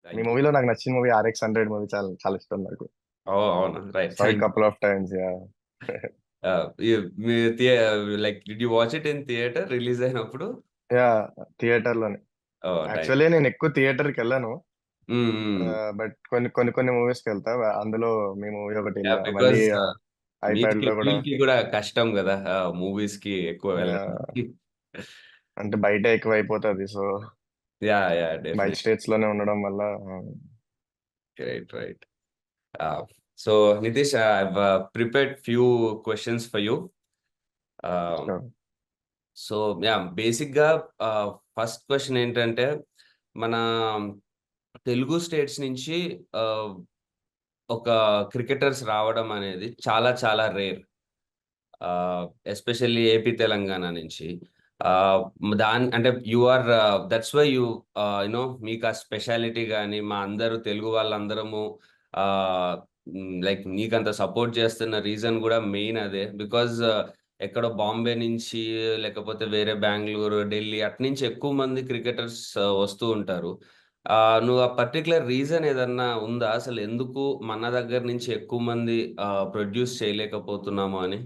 Me thank you. మూవీలో నాకు నచ్చిన మూవీ RX 100 మూవీ చాలా చాలా ఇష్టం నాకు. ఓహ్! అవునా? Right. Sorry thank couple of times ya. You. మీ థియే like did you watch it in theatre release అయినప్పుడు? యా థియేటర్ లోనే. ఓహ్! నైస్. యాక్చువల్లీ నేను ఎక్కువ థియేటర్ కి వెళ్ళాను. హ్మ్. హ్మ్. బట్ కొన్ని మూవీస్ కి వెళ్తా. అందులో మీ మూవీ ఒకటి యాహ్! వెళ్ళా. మళ్ళీ బికాజ్ ఐప్యాడ్ మీకి లో కూడా. వీళ్ళకి గూడా కష్టం గదా! మూవీస్‌కి ఎక్కువ వెళ్ళడం. ఆ, అంటే బయట ఎక్కువ అయిపోతుంది సో యాహ్! యాహ్! బయట డెఫినెట్‌లీ. స్టేట్స్ లోనే ఉండడం వల్ల right. Right. So Nitish, I have prepared few questions for you. ఆహ్, sure. So yeah! బేసిక్‌గా ఫస్ట్ క్వెషన్ ఏంటంటే, మన తెలుగు స్టేట్స్ నుంచి ఆహ్, ఒక క్రికెటర్స్ రావడం అనేది చాలా చాలా రేర్. ఎస్పెషల్లీ ఏపీ, తెలంగాణ నుంచి. ఆహ్, అంటే you are that's why you మీకు ఆ స్పెషాలిటీ గాని, మా అందరూ తెలుగు వాళ్ళందరము లైక్ నీకంత సపోర్ట్ చేస్తున్న రీజన్ గూడా మెయిన్ అదే. బికాజ్ ఎక్కడో బాంబే నుంచి లేకపోతే వేరే బెంగుళూరు, ఢిల్లీ అటునుంచి ఎక్కువ మంది క్రికెటర్స్ వస్తూ ఉంటారు. నువ్వు ఆ పర్టిక్యులర్ రీజన్ ఏదన్నా ఉందా? అసలు ఎందుకు మన దగ్గర నుంచి ఎక్కువ మంది ప్రొడ్యూస్ చేయలేకపోతున్నాము అని?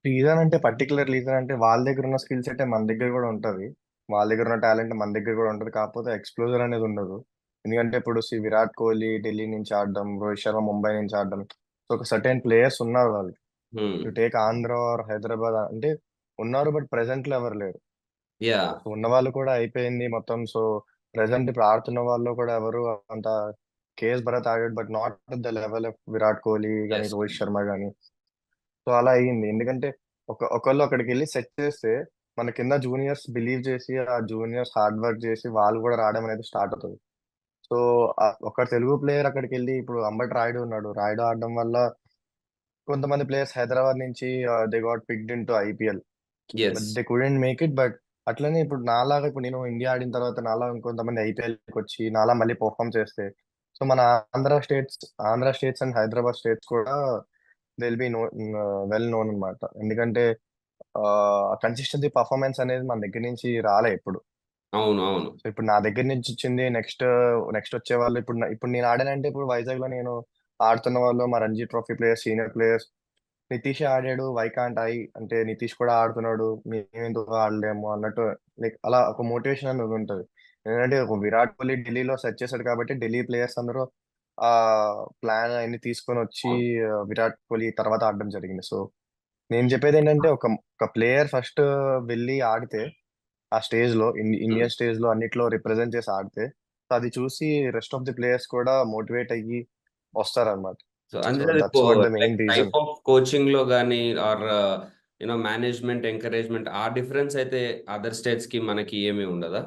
రీజన్ అంటే పర్టికులర్ రీజన్ అంటే వాళ్ళ దగ్గర ఉన్న స్కిల్ సెట్ మన దగ్గర కూడా ఉంటది. వాళ్ళ దగ్గర ఉన్న టాలెంట్ మన దగ్గర కూడా ఉంటది. కాకపోతే ఎక్స్‌ప్లోజర్ అనేది ఉండదు. ఎందుకంటే ఇప్పుడు విరాట్ కోహ్లీ ఢిల్లీ నుంచి ఆడడం, రోహిత్ శర్మ ముంబై నుంచి ఆడడం. సో ఒక సర్టెన్ ప్లేయర్స్ ఉన్నారు వాళ్ళు. Hmm. You take Andhra or Hyderabad అంటే ఉన్నారు. బట్ ప్రెజెంట్ లో ఎవరు లేరు. యాహ్! సో ఉన్న వాళ్ళు కూడా అయిపోయింది మొత్తం. సో ప్రెజెంట్ ఇప్పుడు ఆడుతున్న వాళ్ళు కూడా ఎవరు అంత కేఎస్ భరత్ ఆడాడు. But not the level of Virat Kohli గానీ, యెస్. రోహిత్ శర్మ గానీ. సో అలా అయ్యింది. ఎందుకంటే ఒకళ్ళు అక్కడికి వెళ్ళి సెట్ చేస్తే మన కింద జూనియర్స్ బిలీవ్ చేసి ఆ జూనియర్స్ హార్డ్ వర్క్ చేసి వాళ్ళు కూడా రావడం అనేది స్టార్ట్ అవుతుంది. సో ఒక తెలుగు ప్లేయర్ అక్కడికి వెళ్ళి ఇప్పుడు అంబటి రాయుడు ఉన్నాడు. రాయుడు ఆడడం వల్ల కొంతమంది ప్లేయర్స్ హైదరాబాద్ నుంచి they got picked in to IPL. But yes. They couldn't make it. But అట్లనే ఇప్పుడు నాలాగా ఇప్పుడు నేను ఇండియా ఆడిన తర్వాత నాలా ఇంకొంతమంది IPLకి వచ్చి నాలా మళ్ళీ పర్ఫామ్ చేస్తే సో మన Andhra states and Hyderabad states కూడా they will be well known అన్నమాట. ఎందుకంటే కన్సిస్టెన్సీ పర్ఫార్మెన్స్ అనేది మన దగ్గర నుంచి రాలే ఎప్పుడు. అవును. అవును. సో ఇప్పుడు నా దగ్గర నుంచి వచ్చింది. నెక్స్ట్ నెక్స్ట్ వచ్చే వాళ్ళు ఇప్పుడు నేను ఆడానంటే ఇప్పుడు వైజాగ్ లో నేను ఆడుతున్న వాళ్ళు మా Ranji trophy players, senior players. Nitish ఆడాడు, వై కాంట్ ఐ అంటే నితీష్ కూడా ఆడుతున్నాడు, మేము ఎందుకు ఆడలేము అన్నట్టు. లైక్ అలా ఒక మోటివేషన్ అనేది ఉంటుంది. ఎందుకంటే ఒక విరాట్ కోహ్లీ ఢిల్లీలో సెట్ చేశాడు కాబట్టి ఢిల్లీ ప్లేయర్స్ అందరూ ఆ ప్లాన్ అన్ని తీసుకొని వచ్చి అవును. విరాట్ కోహ్లీ తర్వాత ఆడడం జరిగింది. సో నేను చెప్పేది ఏంటంటే ఒక ప్లేయర్ ఫస్ట్ వెళ్ళి ఆడితే ఆ స్టేజ్ లో హ్మ్. ఇండియన్ స్టేజ్ లో అన్నిట్లో రిప్రజెంట్ చేసి ఆడితే సో అది చూసి రెస్ట్ ఆఫ్ ది ప్లేయర్స్ కూడా మోటివేట్ అయ్యి వస్తారన్నమాట. సో సో అందుకని that's what the like main reason. Type of కోచింగ్‌లో గాని ఆర్ మేనేజ్‌మెంట్, ఎంకరేజ్‌మెంట్ ఆ డిఫరెన్స్ అయితే అదర్ స్టేట్స్‌కి మనకి ఏమి ఉండదా?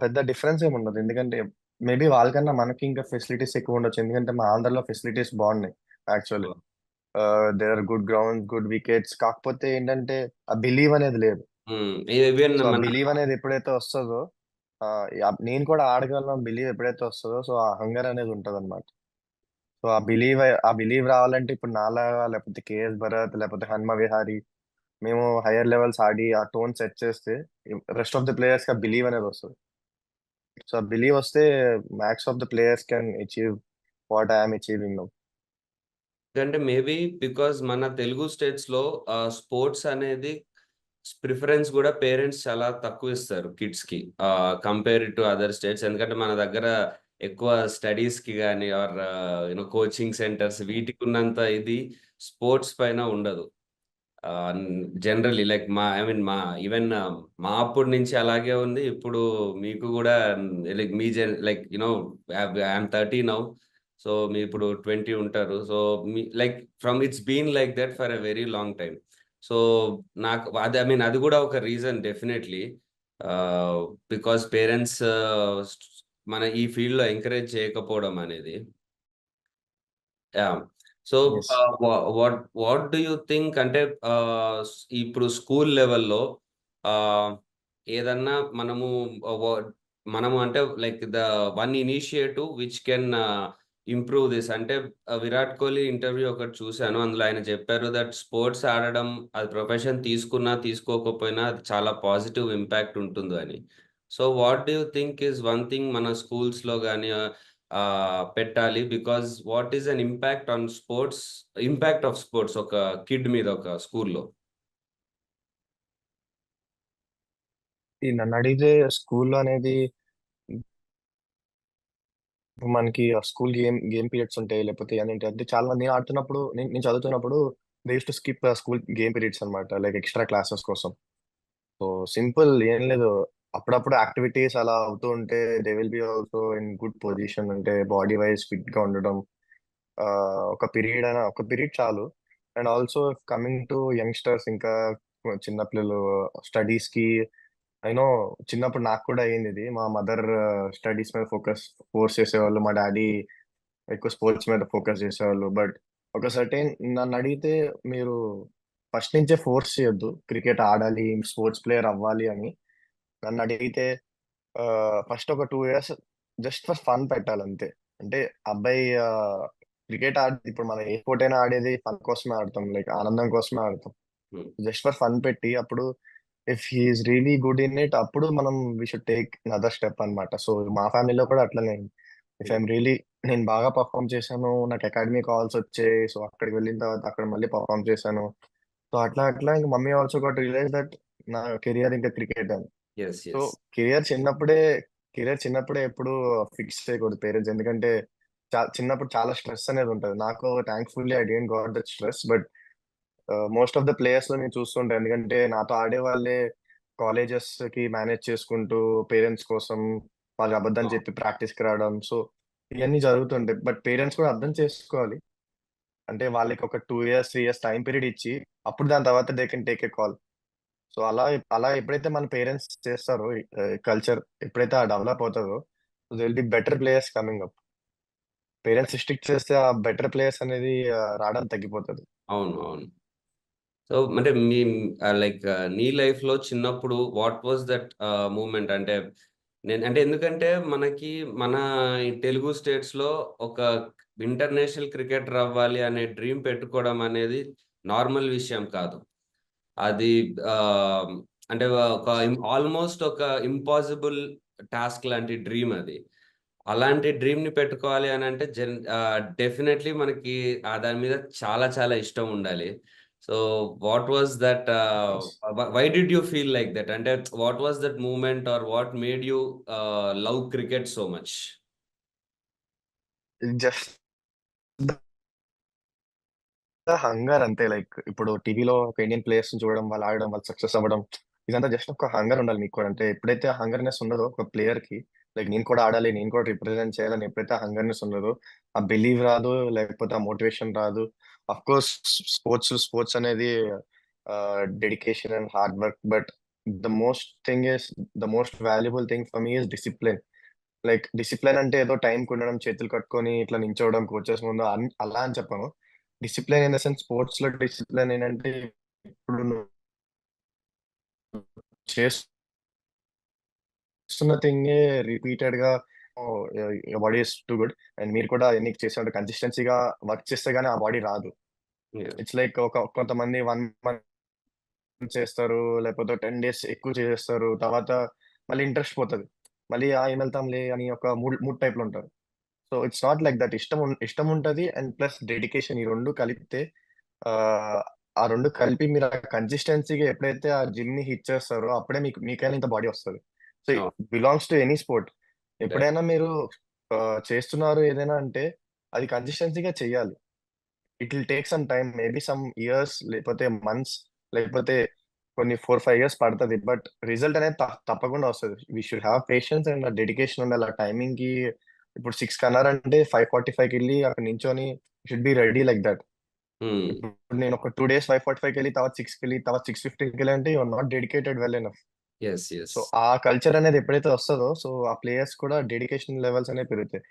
పెద్ద డిఫరెన్స్ ఏమి ఉండదు. ఎందుకంటే మేబీ వాళ్ళకన్నా మనకి ఇంకా ఫెసిలిటీస్ ఎక్కువ ఉండొచ్చు. ఎందుకంటే మా ఆంధ్రలో ఫెసిలిటీస్ బాగున్నాయి actually. Oh! There are good ground, good wickets. కాకపోతే ఏంటంటే ఆ బిలీవ్ అనేది లేదు. హ్మ్. ఈవెన్ సో ఆ మన బిలీవ్ అనేది ఎప్పుడైతే వస్తుందో నేను కూడా ఆడగలను బిలీవ్ ఎప్పుడైతే వస్తుందో సో ఆ హంగర్ అనేది ఉంటది అనమాట. సో ఆ బిలీవ్ రావాలంటే ఇప్పుడు నాలాగా లేకపోతే కేఎస్ భరత్ లేకపోతే హన్మ విహారీ మేము హైయర్ లెవెల్స్ ఆడి ఆ టోన్ సెట్ చేస్తే రెస్ట్ ఆఫ్ ద ప్లేయర్స్ కి ఆ బిలీవ్ అనేది వస్తుంది. సో ఆ బిలీవ్ వస్తే max of the players can achieve what I'm achieving now. అంటే మేబీ బికాజ్ మన తెలుగు స్టేట్స్‌లో స్పోర్ట్స్ అనేది ప్రిఫరెన్స్ గూడా పేరెంట్స్ చాలా తక్కువిస్తారు కిడ్స్‌కి. Compare to other states. ఎందుకంటే మన దగ్గర ఎక్కువ స్టడీస్‌కి గాని ఆర్ కోచింగ్ సెంటర్స్ వీటికున్నంత ఇది స్పోర్ట్స్ పైన ఉండదు. Ah, generally like I mean even మా అప్పటి నుంచి అలాగే ఉంది. ఇప్పుడు మీకు గూడా లైక్ మీ లైక్ ఐయామ్ 30 నౌ. సో మీరిప్పుడు 20 ఉంటారు. So like from it's been like that for a very long time. So నాకు అది ఐ మీన్ అది గూడా ఒక reason definitely. Ah, because parents మన ఈ ఫీల్డ్‌లో ఎంకరేజ్ చేయకపోవడం అనేది. Yeah! So, yes. What what do you think అంటే ఇప్పుడు స్కూల్ లెవెల్‌లో ఆహ్, ఏదన్నా ఆహ్, వ మనము అంటే like one initiative which can improve this అంటే విరాట్ కోహ్లీ ఇంటర్వ్యూ ఒకటి చూసాను. అందులో ఆయన చెప్పారు దట్ స్పోర్ట్స్ ఆడడం అది ప్రొఫెషన్ తీసుకున్నా, తీసుకోకపోయినా అది చాలా పాజిటివ్ ఇంపాక్ట్ ఉంటుంది అని. So what do you think is one thing మన స్కూల్స్లో కానీ పెట్టాలి? Because what is an impact of sports ఒక కిడ్ మీద ఒక స్కూల్లో? ఈ నన్ను అడిగితే స్కూల్లో అనేది ఇప్పుడు మనకి స్కూల్ గేమ్ పీరియడ్స్ ఉంటాయి, లేకపోతే ఏంటంటే అంటే చాలా మంది నేను ఆడుతున్నప్పుడు నేను చదువుతున్నప్పుడు they to skip school game periods అనమాట, లైక్ ఎక్స్ట్రా క్లాసెస్ కోసం. సో సింపుల్ ఏం లేదు, అప్పుడప్పుడు యాక్టివిటీస్ అలా అవుతూ ఉంటే they will be also in good position, అంటే బాడీ వైజ్ ఫిట్ గా ఉండడం. ఆ, ఒక పీరియడ్ చాలు. And also coming to youngsters, ఇంకా చిన్న పిల్లలు స్టడీస్ కి, అయినో చిన్నప్పుడు నాకు కూడా అయ్యింది ఇది. మా మదర్ స్టడీస్ మీద ఫోర్స్ చేసేవాళ్ళు, మా డాడీ ఎక్కువ స్పోర్ట్స్ మీద ఫోకస్ చేసేవాళ్ళు. బట్ ఒక సర్టెన్ నన్ను అడిగితే, మీరు ఫస్ట్ నుంచే ఫోర్స్ చేయొద్దు క్రికెట్ ఆడాలి, స్పోర్ట్స్ ప్లేయర్ అవ్వాలి అని. నన్ను అడిగితే ఫస్ట్ ఒక 2 ఇయర్స్ జస్ట్ ఫర్ ఫన్ పెట్టాలి అంతే. అంటే అబ్బాయి క్రికెట్ ఆడి, ఇప్పుడు మనం ఏ స్పోర్ట్ అయినా ఆడేది ఫన్ కోసమే ఆడతాం, లైక్ ఆనందం కోసమే ఆడతాం. జస్ట్ ఫర్ ఫన్ పెట్టి, అప్పుడు if he's really good in it, అప్పుడు మనం we should take other step అన్నమాట. సో మా ఫ్యామిలీలో కూడా అట్లనే. ఇఫ్ ఐఎమ్ రియలీ, నేను బాగా పర్ఫామ్ చేశాను, నాకు అకాడమీ కాల్స్ వచ్చాయి, సో అక్కడికి వెళ్ళిన తర్వాత అక్కడ మళ్ళీ పర్ఫామ్ చేశాను. సో అట్లా అట్లా ఇంకా mummy also got realise that నా కెరియర్ ఇంకా క్రికెట్ అని. Yes, so yes. కెరియర్ చిన్నప్పుడే కెరియర్ చిన్నప్పుడే ఎప్పుడు ఫిక్స్ చేయకూడదు పేరెంట్స్, ఎందుకంటే చిన్నప్పుడు చాలా స్ట్రెస్ అనేది ఉంటుంది. నాకు thankfully I don't got that stress, but most of the players లో నేను చూస్తుంటాను, ఎందుకంటే నాతో ఆడే వాళ్ళే కాలేజెస్ కి మేనేజ్ చేసుకుంటూ పేరెంట్స్ కోసం వాళ్ళు అబద్ధం చెప్పి ప్రాక్టీస్ కి రావడం. సో ఇవన్నీ జరుగుతుంటాయి, బట్ పేరెంట్స్ కూడా అర్థం చేసుకోవాలి. అంటే వాళ్ళకి ఒక 2 ఇయర్స్ 3 ఇయర్స్ టైం పీరియడ్ ఇచ్చి, అప్పుడు దాని తర్వాత they can take a call. So అలా అలా ఎప్పుడైతే మన పేరెంట్స్ చేస్తారో, కల్చర్ ఎప్పుడైతే డెవలప్ అవుతుందో, they will be better players coming up. Parents strict చేస్తే ఆ బెటర్ ప్లేయర్స్ అనేది రావడం తగ్గిపోతుంది. అవును, అవును. సో అంటే లైక్ నీ లైఫ్లో చిన్నప్పుడు వాట్ వాజ్ దట్ మూమెంట్? అంటే ఎందుకంటే మనకి మన ఈ తెలుగు స్టేట్స్లో ఒక ఇంటర్నేషనల్ క్రికెటర్ అవ్వాలి అనే డ్రీమ్ పెట్టుకోవడం అనేది నార్మల్ విషయం కాదు. అది ఆ, అంటే ఒక ఆల్మోస్ట్ ఒక ఇంపాసిబుల్ టాస్క్ లాంటి డ్రీమ్ అది. అలాంటి డ్రీమ్ ని పెట్టుకోవాలి అని అంటే డెఫినెట్లీ మనకి దాని మీద చాలా చాలా ఇష్టం ఉండాలి. So what was that? Why did you feel like that? అంటే what was that moment or what made you love cricket so much? Just hunger అంతే. లైక్ ఇప్పుడు టీవీలో ఒక ఇండియన్ ప్లేయర్స్ చూడడం, వాళ్ళు ఆడడం, వాళ్ళు సక్సెస్ అవ్వడం, ఇదంతా జస్ట్ ఒక హంగర్ ఉండాలి మీకు కూడా. అంటే ఎప్పుడైతే హంగర్నెస్ ఉండదో ఒక ప్లేయర్ కి, లైక్ నేను కూడా ఆడాలి, నేను కూడా రిప్రజెంట్ చేయాలని ఎప్పుడైతే హంగర్నెస్ ఉండదో, ఆ బిలీవ్ రాదు, లేకపోతే ఆ మోటివేషన్ రాదు. అఫ్ కోర్స్ స్పోర్ట్స్ అనేది dedication and hard work, but the most valuable thing for me is discipline. Like discipline అంటే ఏదో టైం ఉండడం, చేతులు కట్టుకొని ఇట్లా నించోవడం కోచెస్ ముందు అలా అని చెప్పను. Discipline in the sense, sports లో డిసిప్లిన్ ఏంటంటే, ఇప్పుడు నువ్వు చేస్తున్న థింగే రిపీటెడ్ గా body is too good. And మీరు కూడా ఎన్ని చేసినట్టు కన్సిస్టెన్సీగా వర్క్ చేస్తే గానీ ఆ బాడీ రాదు. ఇట్స్ లైక్ కొంతమంది 1 మంత్ చేస్తారు, లేకపోతే 10 డేస్ ఎక్కువ చేస్తారు, తర్వాత మళ్ళీ ఇంట్రెస్ట్ పోతది. మళ్ళీ ఏం వెళ్తాంలే అని ఒక మూడ్ టైప్ లో ఉంటారు. So it's not like that. ఇష్టం ఉంటది అండ్ ప్లస్ డెడికేషన్, ఈ 2 కలిపితే ఆహ్, ఆ 2 కలిపి మీరు కన్సిస్టెన్సీగా ఎప్పుడైతే ఆ జిమ్‌ని హిట్ చేస్తారో, అప్పుడే మీకైనా ఇంత బాడీ వస్తది. So belongs to any sport. ఎప్పుడైనా మీరు చేస్తున్నారు ఏదైనా అంటే, అది కన్సిస్టెన్సీగా చెయ్యాలి. It will take some time, maybe some years, లేకపోతే మంత్స్, లేకపోతే కొన్ని 4, 5 ఇయర్స్ పడతది. బట్ రిజల్ట్ అనేది తప్పకుండా వస్తది. We should have patience and dedication ఉండాలి. ఆ టైమింగ్‌కి ఇప్పుడు 6కి అన్నారంటే 5:45కి ఎళ్లి అక్కడ నించొని should be ready like that. ఇప్పుడు నేను ఒక 2 డేస్ 5:45కి ఎళ్లి, తర్వాత 6కి తర్వాత 6:15కి అంటే you are not dedicated well enough. Yes, yes. So ఆ కల్చర్ అనేది ఎప్పుడైతే వస్తదో, సో ఆ ప్లేయర్స్ కూడా డెడికేషన్ లెవెల్స్ అనేవి పెరుగుతాయి.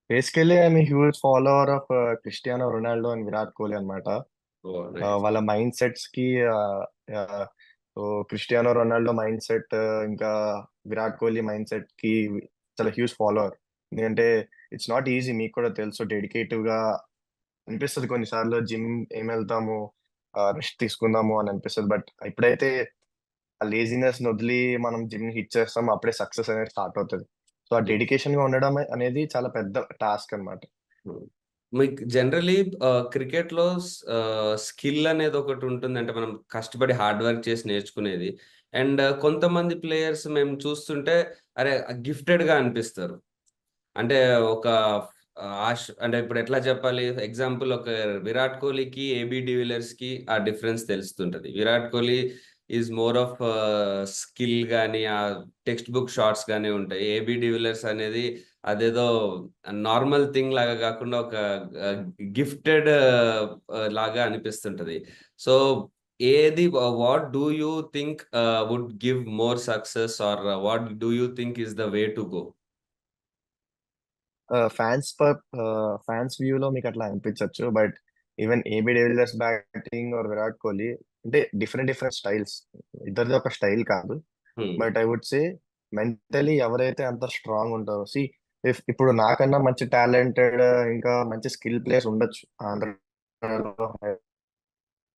Basically I'm a huge follower of Cristiano Ronaldo and Virat Kohli అన్నమాట. నైస్. వాళ్ళ మైండ్ సెట్స్ కి ఆహ్, so Cristiano Ronaldo mind set, ఇంకా విరాట్ కోహ్లీ మైండ్ సెట్ కి చాలా హ్యూజ్ ఫాలోవర్. ఎందుకంటే ఇట్స్ నాట్ ఈజీ, మీకు కూడా తెలుసు. డెడికేటివ్ గా అనిపిస్తది కొన్నిసార్లు, జిమ్ ఏమెళ్తాము, రెస్ట్ తీసుకుందాము అని అనిపిస్తది. బట్ ఎప్పుడైతే ఆ లేజినెస్ వదిలి మనం జిమ్ హిట్ చేస్తాం, అప్పుడే సక్సెస్ అనేది స్టార్ట్ అవుతుంది. సో ఆ డెడికేషన్ గా ఉండడం అనేది చాలా పెద్ద టాస్క్ అన్నమాట. మీకు జనరలీ క్రికెట్లో స్కిల్ అనేది ఒకటి ఉంటుంది. అంటే మనం కష్టపడి హార్డ్ వర్క్ చేసి నేర్చుకునేది. అండ్ కొంతమంది ప్లేయర్స్ మేము చూస్తుంటే అరే గిఫ్టెడ్గా అనిపిస్తారు. అంటే ఒక అంటే ఇప్పుడు ఎట్లా చెప్పాలి, ఎగ్జాంపుల్ ఒక విరాట్ కోహ్లీకి ఏబి డివిలియర్స్ కి ఆ డిఫరెన్స్ తెలుస్తుంటది. Virat Kohli is more of skill కానీ ఆ టెక్స్ట్ బుక్ షాట్స్ కానీ ఉంటాయి. ఏబి డివిలియర్స్ అనేది అదేదో నార్మల్ థింగ్ లాగా కాకుండా ఒక గిఫ్టెడ్ లాగా అనిపిస్తుంటది. సో ఏది what do you think would give more success or what do you think is the way to go? Fans fans వ్యూలో మీకు అట్లా అనిపించవచ్చు, but even AB de Villiers batting or Virat Kohli అంటే డిఫరెంట్ డిఫరెంట్ స్టైల్స్, ఇద్దరిది ఒక స్టైల్ కాదు. But I would say mentally ఎవరైతే అంత స్ట్రాంగ్ ఉంటారో, ఇప్పుడు నాకన్నా మంచి టాలెంటెడ్ ఇంకా మంచి స్కిల్ ప్లేయర్స్ ఉండొచ్చు ఆంధ్రలో,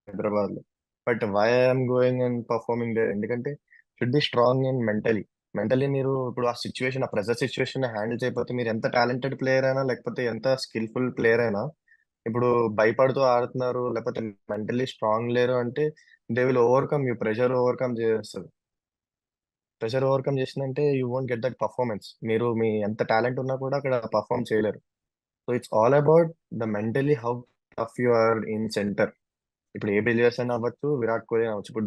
హైదరాబాద్ లో, but why I'm going and performing there ఎందుకంటే should be strong and mentally మీరు ఇప్పుడు ఆ సిచ్యువేషన్, ఆ ప్రెజర్ సిచ్యువేషన్ హ్యాండిల్ చేయకపోతే మీరు ఎంత టాలెంటెడ్ ప్లేయర్ అయినా లేకపోతే ఎంత స్కిల్ఫుల్ ప్లేయర్ అయినా, ఇప్పుడు భయపడుతూ ఆడుతున్నారు లేకపోతే మెంటలీ స్ట్రాంగ్ లేరు అంటే they will overcome you, pressure overcome చేసిందంటే you won't get that performance. మీరు మీ ఎంత టాలెంట్ ఉన్నా కూడా అక్కడ పర్ఫార్మ్ చేయలేరు. So it's all about the mentally how tough you are in centre. ఇప్పుడు ఏ బిలియర్స్ అయినా అవ్వచ్చు, విరాట్ కోహ్లీ అవ్వచ్చు. ఇప్పుడు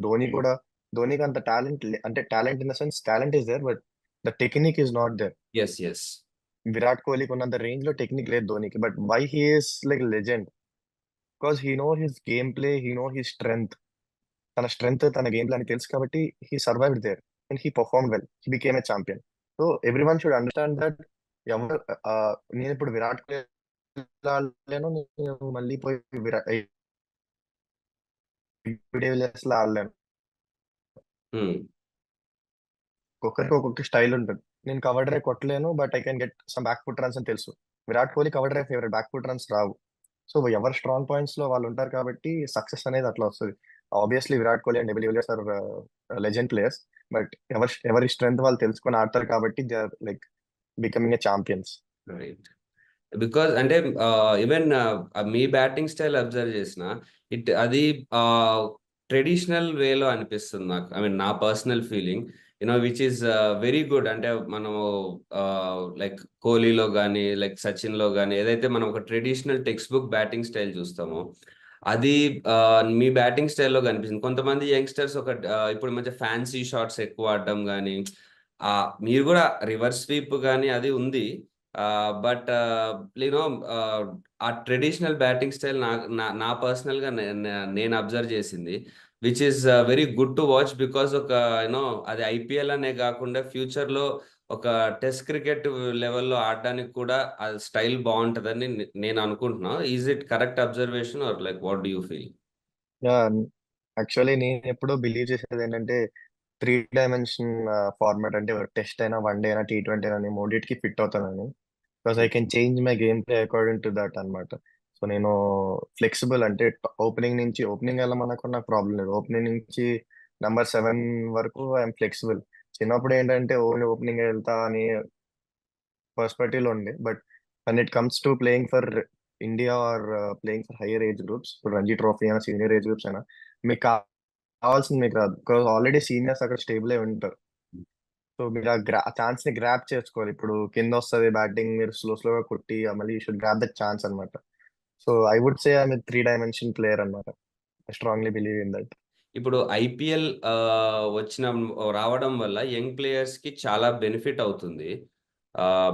ధోనికి అంత టాలెంట్, అంటే talent in the sense talent is there, but the technique is not there. Yes yes Virat కోహ్లీకి ఉన్నంత రేంజ్ లో టెక్నిక్ లేదు ధోనికి, but why he is like legend because he know his game play, he know his strength. తన strength, తన game play అని తెలుసు కాబట్టి he survived there and he perform well, he became a champion. So everyone should understand that ఎవరు నేను ఇప్పుడు విరాట్ కోహ్లీ ఆడలేను, నేను మళ్ళీ పోయి విలియర్స్ లో ఆడలేను. ఒక్కొక్కరికి ఒక్కొక్క స్టైల్ ఉంటుంది. నేను కవర్ డ్రైవ్ కొట్టలేను, but I can get some back foot runs అని తెలుసు. Virat Kohli cover drive favourite, back foot runs రావు. సో ఎవరు స్ట్రాంగ్ పాయింట్స్ లో వాళ్ళు ఉంటారు కాబట్టి సక్సెస్ అనేది అట్లా వస్తుంది. Obviously Virat Kohli and Villiers are legend players, but ఎవరి స్ట్రెంగ్త్ వాళ్ళు తెలుసుకొని ఆడతారు కాబట్టి they are like becoming a champions. Right. Because అంటే ఈవెన్ మీ బ్యాటింగ్ స్టైల్ అబ్జర్వ్ చేసిన అది ట్రెడిషనల్ వేలో అనిపిస్తుంది నాకు. ఐ మీన్ నా personal feeling which is very good. అంటే మనము లైక్ కోహ్లీలో కానీ లైక్ సచిన్లో కానీ ఏదైతే మనం ఒక traditional text book batting style చూస్తామో అది మీ బ్యాటింగ్ స్టైల్లో కనిపిస్తుంది. కొంతమంది యంగ్స్టర్స్ ఇప్పుడు మంచి ఫ్యాన్సీ షాట్స్ ఎక్కువ ఆడడం కానీ మీరు కూడా రివర్స్ స్వీప్ కానీ అది ఉంది. బట్ యూనో ఆ ట్రెడిషనల్ బ్యాటింగ్ స్టైల్ నా పర్సనల్ గా నేను అబ్జర్వ్ చేసింది, which is very good to watch. Because ఒక అది ఐపీఎల్ అనే కాకుండా ఫ్యూచర్ లో ఒక టెస్ట్ క్రికెట్ లెవెల్లో ఆడడానికి కూడా ఆ స్టైల్ బాగుంటుందని నేను అనుకుంటున్నా. Is it correct observation or like what do you feel? Actually నేను ఎప్పుడూ బిలీవ్ చేసేది ఏంటంటే 3 డైమెన్షన్ ఫార్మాట్, అంటే టెస్ట్ అయినా వన్డే అయినా T20 అయినా మూడింటికి ఫిట్ అవుతానని. Because I can change my game play according to that అనమాట. సో నేను ఫ్లెక్సిబుల్, అంటే ఓపెనింగ్ వెళ్ళమన్నప్పుడు నాకు ప్రాబ్లం లేదు. ఓపెనింగ్ నుంచి నంబర్ 7 వరకు ఐఎమ్ ఫ్లెక్సిబుల్. చిన్నప్పుడు ఏంటంటే ఓన్లీ ఓపెనింగ్ వెళ్తా అని పర్స్పెక్టివ్ ఉండే, but when it comes to playing for India or playing for higher age groups, ఇప్పుడు రంజీ ట్రోఫీ అయినా సీనియర్ ఏజ్ గ్రూప్స్ అయినా, మీకు కావాల్సింది మీకు రాదు. బికాస్ ఆల్రెడీ సీనియర్స్ అక్కడ స్టేబుల్ అయి ఉంటారు. సో మీరు ఆ ఛాన్స్ ని గ్రాప్ చేసుకోవాలి. ఇప్పుడు కింద వస్తుంది బ్యాటింగ్, మీరు స్లోగా కొట్టి మళ్ళీ you should grab that chance అనమాట. So I would say I 3 dimension player అనమాట. I strongly believe in that. ఇప్పుడు ఐపీఎల్ రావడం వల్ల యంగ్ ప్లేయర్స్ కి చాలా బెనిఫిట్ అవుతుంది.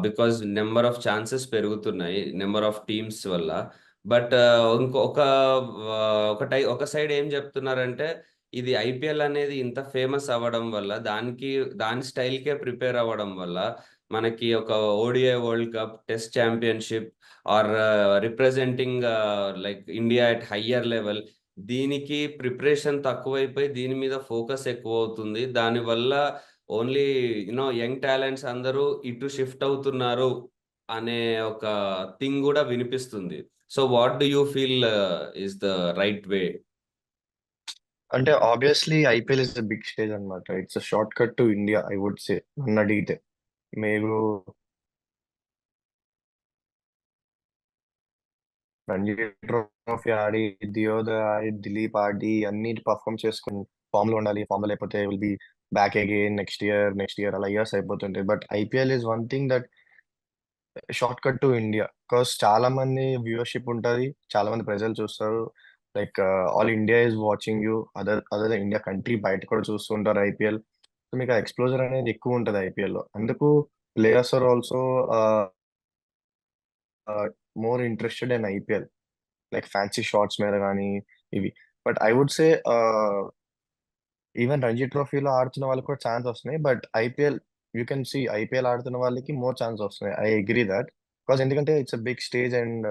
బికాజ్ నెంబర్ ఆఫ్ ఛాన్సెస్ పెరుగుతున్నాయి నెంబర్ ఆఫ్ టీమ్స్ వల్ల. బట్ ఇంకొక ఒక సైడ్ ఏం చెప్తున్నారంటే ఇది ఐపీఎల్ అనేది ఇంత ఫేమస్ అవ్వడం వల్ల దాని స్టైల్కే ప్రిపేర్ అవ్వడం వల్ల మనకి ఒక ODI world cup, test championship or representing like India at higher level, దీనికి ప్రిపరేషన్ తక్కువైపోయి దీని మీద ఫోకస్ ఎక్కువ అవుతుంది. దానివల్ల ఓన్లీ యంగ్ టాలెంట్స్ అందరూ ఇటు షిఫ్ట్ అవుతున్నారు అనే ఒక థింగ్ కూడా వినిపిస్తుంది. So what do you feel is the right way? అంటే obviously IPL is the big stage అన్నమాట. It's a short cut to India I would say. నన్ను అడిగితే మీరు రంజీ ట్రోఫీ ఆడి, దియోదర్ ఆడి, దిలీప్ ఆడి అన్ని పర్ఫామ్ చేసుకుని ఫామ్ లో ఉండాలి. ఫామ్ లో లేకపోతే will be back again next year అలా ఇయర్స్ అయిపోతుంటాయి. But IPL is one thing that short cut to India. Because చాలా మంది వ్యూవర్షిప్ ఉంటుంది, చాలా మంది ప్రజలు చూస్తారు. Like all India is watching you. Other India country బయట కూడా చూస్తుంటారు ఐపీఎల్. సో మీకు ఆ ఎక్స్ప్లోజర్ అనేది ఎక్కువ ఉంటుంది ఐపీఎల్ లో. అందుకు players are also more interested in IPL, like fancy shots మీద కానీ ఇవి. But I would say even Ranji ట్రోఫీలో ఆడుతున్న వాళ్ళకి కూడా ఛాన్స్ వస్తున్నాయి. But IPL, you can see IPL ఆడుతున్న వాళ్ళకి మోర్ ఛాన్స్ వస్తున్నాయి. I agree that. బికాస్ ఎందుకంటే it's a big stage and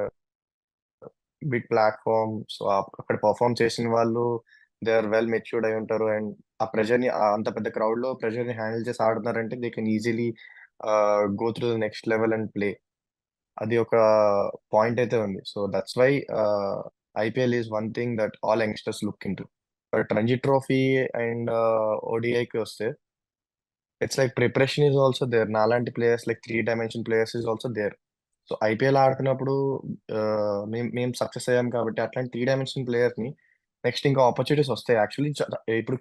big platform. So అక్కడ పర్ఫామ్ చేసిన వాళ్ళు దే ఆర్ వెల్ మెచ్యూర్డ్ అయి ఉంటారు. అండ్ ఆ ప్రెషర్ ని, అంత పెద్ద క్రౌడ్ లో ప్రెషర్ ని హ్యాండిల్ చేసి ఆడుతున్నారంటే they can easily go through the next level and play. అది ఒక పాయింట్ అయితే ఉంది. So that's why IPL is one thing that all youngsters look into. But Ranji trophy and ఓడిఐకి వస్తే it's like preparation is also there. నాలాంటి players like 3 dimension players is also there. So IPL ఆడుతున్నప్పుడు మేము success అయ్యాం కాబట్టి అట్లాంటి 3 dimension players ని next ఇంకా ఆపర్చునిటీస్ వస్తాయి. యాక్చువల్లీ ఇప్పుడు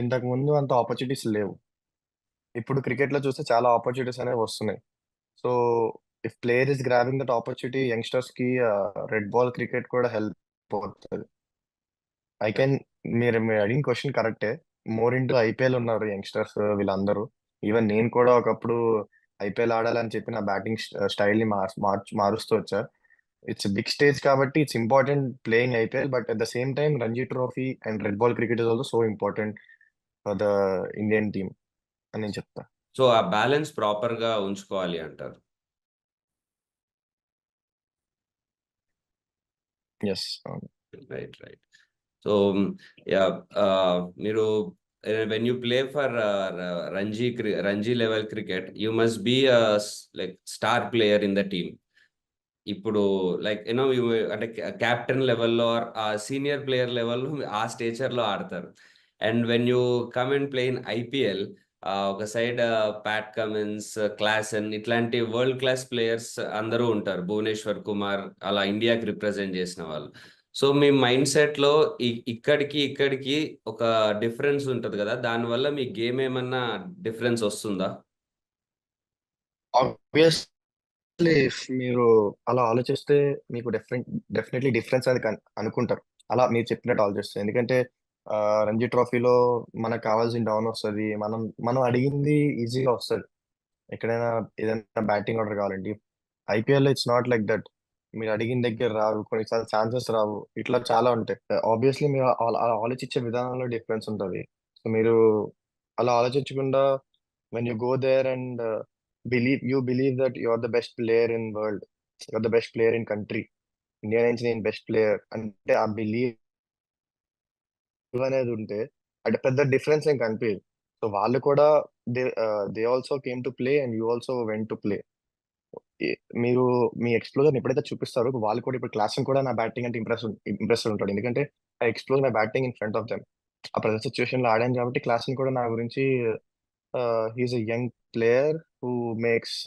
ఇంతకు ముందు అంత ఆపర్చునిటీస్ లేవు. ఇప్పుడు క్రికెట్ లో చూస్తే చాలా ఆపర్చునిటీస్ అనేవి వస్తున్నాయి. So if player is grabbing that opportunity, youngsters కి రెడ్ బాల్ క్రికెట్ కూడా హెల్ప్ అవుతుంది. ఐ కెన్, మీరు అడిగిన క్వశ్చన్ కరెక్టే. మోర్ ఇంటూ ఐపీఎల్ ఉన్నారు యంగ్స్టర్స్ వీళ్ళందరూ. ఈవెన్ నేను కూడా ఒకప్పుడు ఐపీఎల్ ఆడాలని చెప్పి నా బ్యాటింగ్ స్టైల్ ని మారుస్తూ వచ్చా. ఇట్స్ బిగ్ స్టేజ్ కాబట్టి it's important playing IPL. But at the same time Ranji trophy and red ball cricket is also so important for the Indian team అని నేను చెప్తా. సో ఆ బ్యాలెన్స్ ప్రాపర్ గా ఉంచుకోవాలి అంటారు. Yes. Right, right. So yeah, మీరు when you play for Ranji level cricket, you must be like star player in the team. ఇప్పుడు like you know అంటే క్యాప్టెన్ లెవెల్లో ఆ సీనియర్ ప్లేయర్ లెవెల్లో ఆ స్టేచర్ లో ఆడతారు. And when you come and play in IPL, ఒక సైడ్ ప్యాట్ కమిన్స్, క్లాసెన్ ఇట్లాంటి వరల్డ్ క్లాస్ ప్లేయర్స్ అందరూ ఉంటారు, భువనేశ్వర్ కుమార్ అలా ఇండియాకి రిప్రజెంట్ చేసిన వాళ్ళు. సో మీ మైండ్ సెట్ లో ఇక్కడికి ఒక డిఫరెన్స్ ఉంటది కదా, దానివల్ల మీ గేమ్ ఏమన్నా డిఫరెన్స్ వస్తుందా? మీరు అలా ఆలోచిస్తే మీకు డెఫినెట్లీ డిఫరెన్స్ అనేది అనుకుంటారు. అలా మీరు చెప్పినట్టు ఆలోచిస్తే. ఎందుకంటే ఆ, రంజీ ట్రోఫీలో మనకు కావాల్సిన డౌన్ వస్తుంది. మనం మనం అడిగింది ఈజీగా వస్తుంది. ఎక్కడైనా ఏదైనా బ్యాటింగ్ ఆర్డర్ కావాలండి. IPL it's not like that. మీరు అడిగిన దగ్గర రావు, కొన్నిసార్లు ఛాన్సెస్ రావు. ఇట్లా చాలా ఉంటాయి. ఆబ్వియస్లీ మీరు అలా ఆలోచించే విధానంలో డిఫరెన్స్ ఉంటుంది. సో మీరు అలా ఆలోచించకుండా when you go there and believe that you are the best player in world, you are the best player in country, India నుంచి నేను బెస్ట్ ప్లేయర్ అంటే ఆ బిలీవ్ అనేది ఉంటే అంటే పెద్ద డిఫరెన్స్ ఏం కనిపించదు. సో వాళ్ళు కూడా they they also came to play and you also went to play. మీరు మీ ఎక్స్ప్లోజర్ ఎప్పుడైతే చూపిస్తారో వాళ్ళు కూడా, ఇప్పుడు క్లాస్ కూడా నా బ్యాటింగ్ అంటే ఇంప్రెస్డ్ ఉంటాడు. ఎందుకంటే I explore my batting in front of them. ఆ ప్రజెంట్ సిచ్యువేషన్ లో ఆడాను కాబట్టి క్లాస్ కూడా నా గురించి he's a young player who makes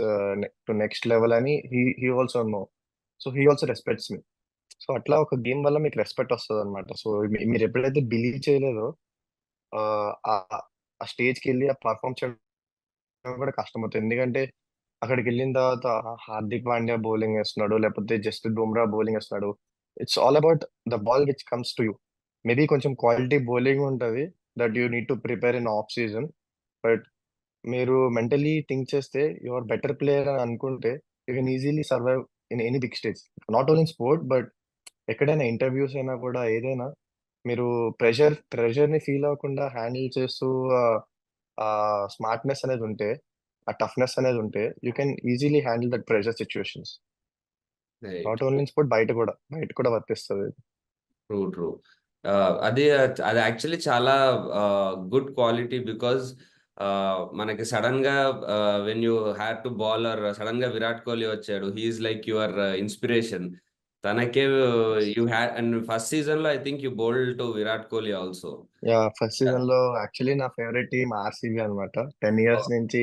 to next level అని he also know. So he also respects me. So అట్లా ఒక గేమ్ వల్ల మీకు రెస్పెక్ట్ వస్తుంది అనమాట. సో మీరు ఎప్పుడైతే బిలీవ్ చేయలేదో ఆ ఆ స్టేజ్కి వెళ్ళి ఆ పర్ఫామ్ చేయడం కూడా కష్టమవుతుంది. ఎందుకంటే అక్కడికి వెళ్ళిన తర్వాత హార్దిక్ పాండ్యా బౌలింగ్ వేస్తున్నాడు, లేకపోతే జస్ప్రీత్ బుమ్రా బౌలింగ్ వేస్తున్నాడు. It's all about the ball which comes to you. Maybe కొంచెం క్వాలిటీ బౌలింగ్ ఉంటుంది that you need to prepare in off season. But మీరు మెంటలీ థింక్ చేస్తే యువర్ బెటర్ ప్లేయర్ అని అనుకుంటే you can easily survive in any big stage. Not only in sport but ఎక్కడైనా interviews అయినా కూడా ఏదైనా మీరు ప్రెషర్ ని ఫీల్ అవ్వకుండా హ్యాండిల్ చేస్తూ ఆ స్మార్ట్నెస్ అనేది ఉంటే, ఆ టఫ్నెస్ అనేది ఉంటే you can easily handle that pressure situations. Right. Not only in sport, బయట కూడా వర్తిస్తుంది. True, true. అది అది యాక్చువల్లీ చాలా గుడ్ క్వాలిటీ. బికాజ్ మనకి సడన్ గా when you had to bowler, sudden గా విరాట్ కోహ్లీ వచ్చాడు, హీఈస్ లైక్ యువర్ ఇన్స్పిరేషన్. తనకే you had and first season లో I think you bowled to Virat Kohli also. Yeah, first season లో యాక్చువల్లీ నా ఫేవరెట్ టీమ్ ఆర్సీబీ అనమాట. 10 years నుంచి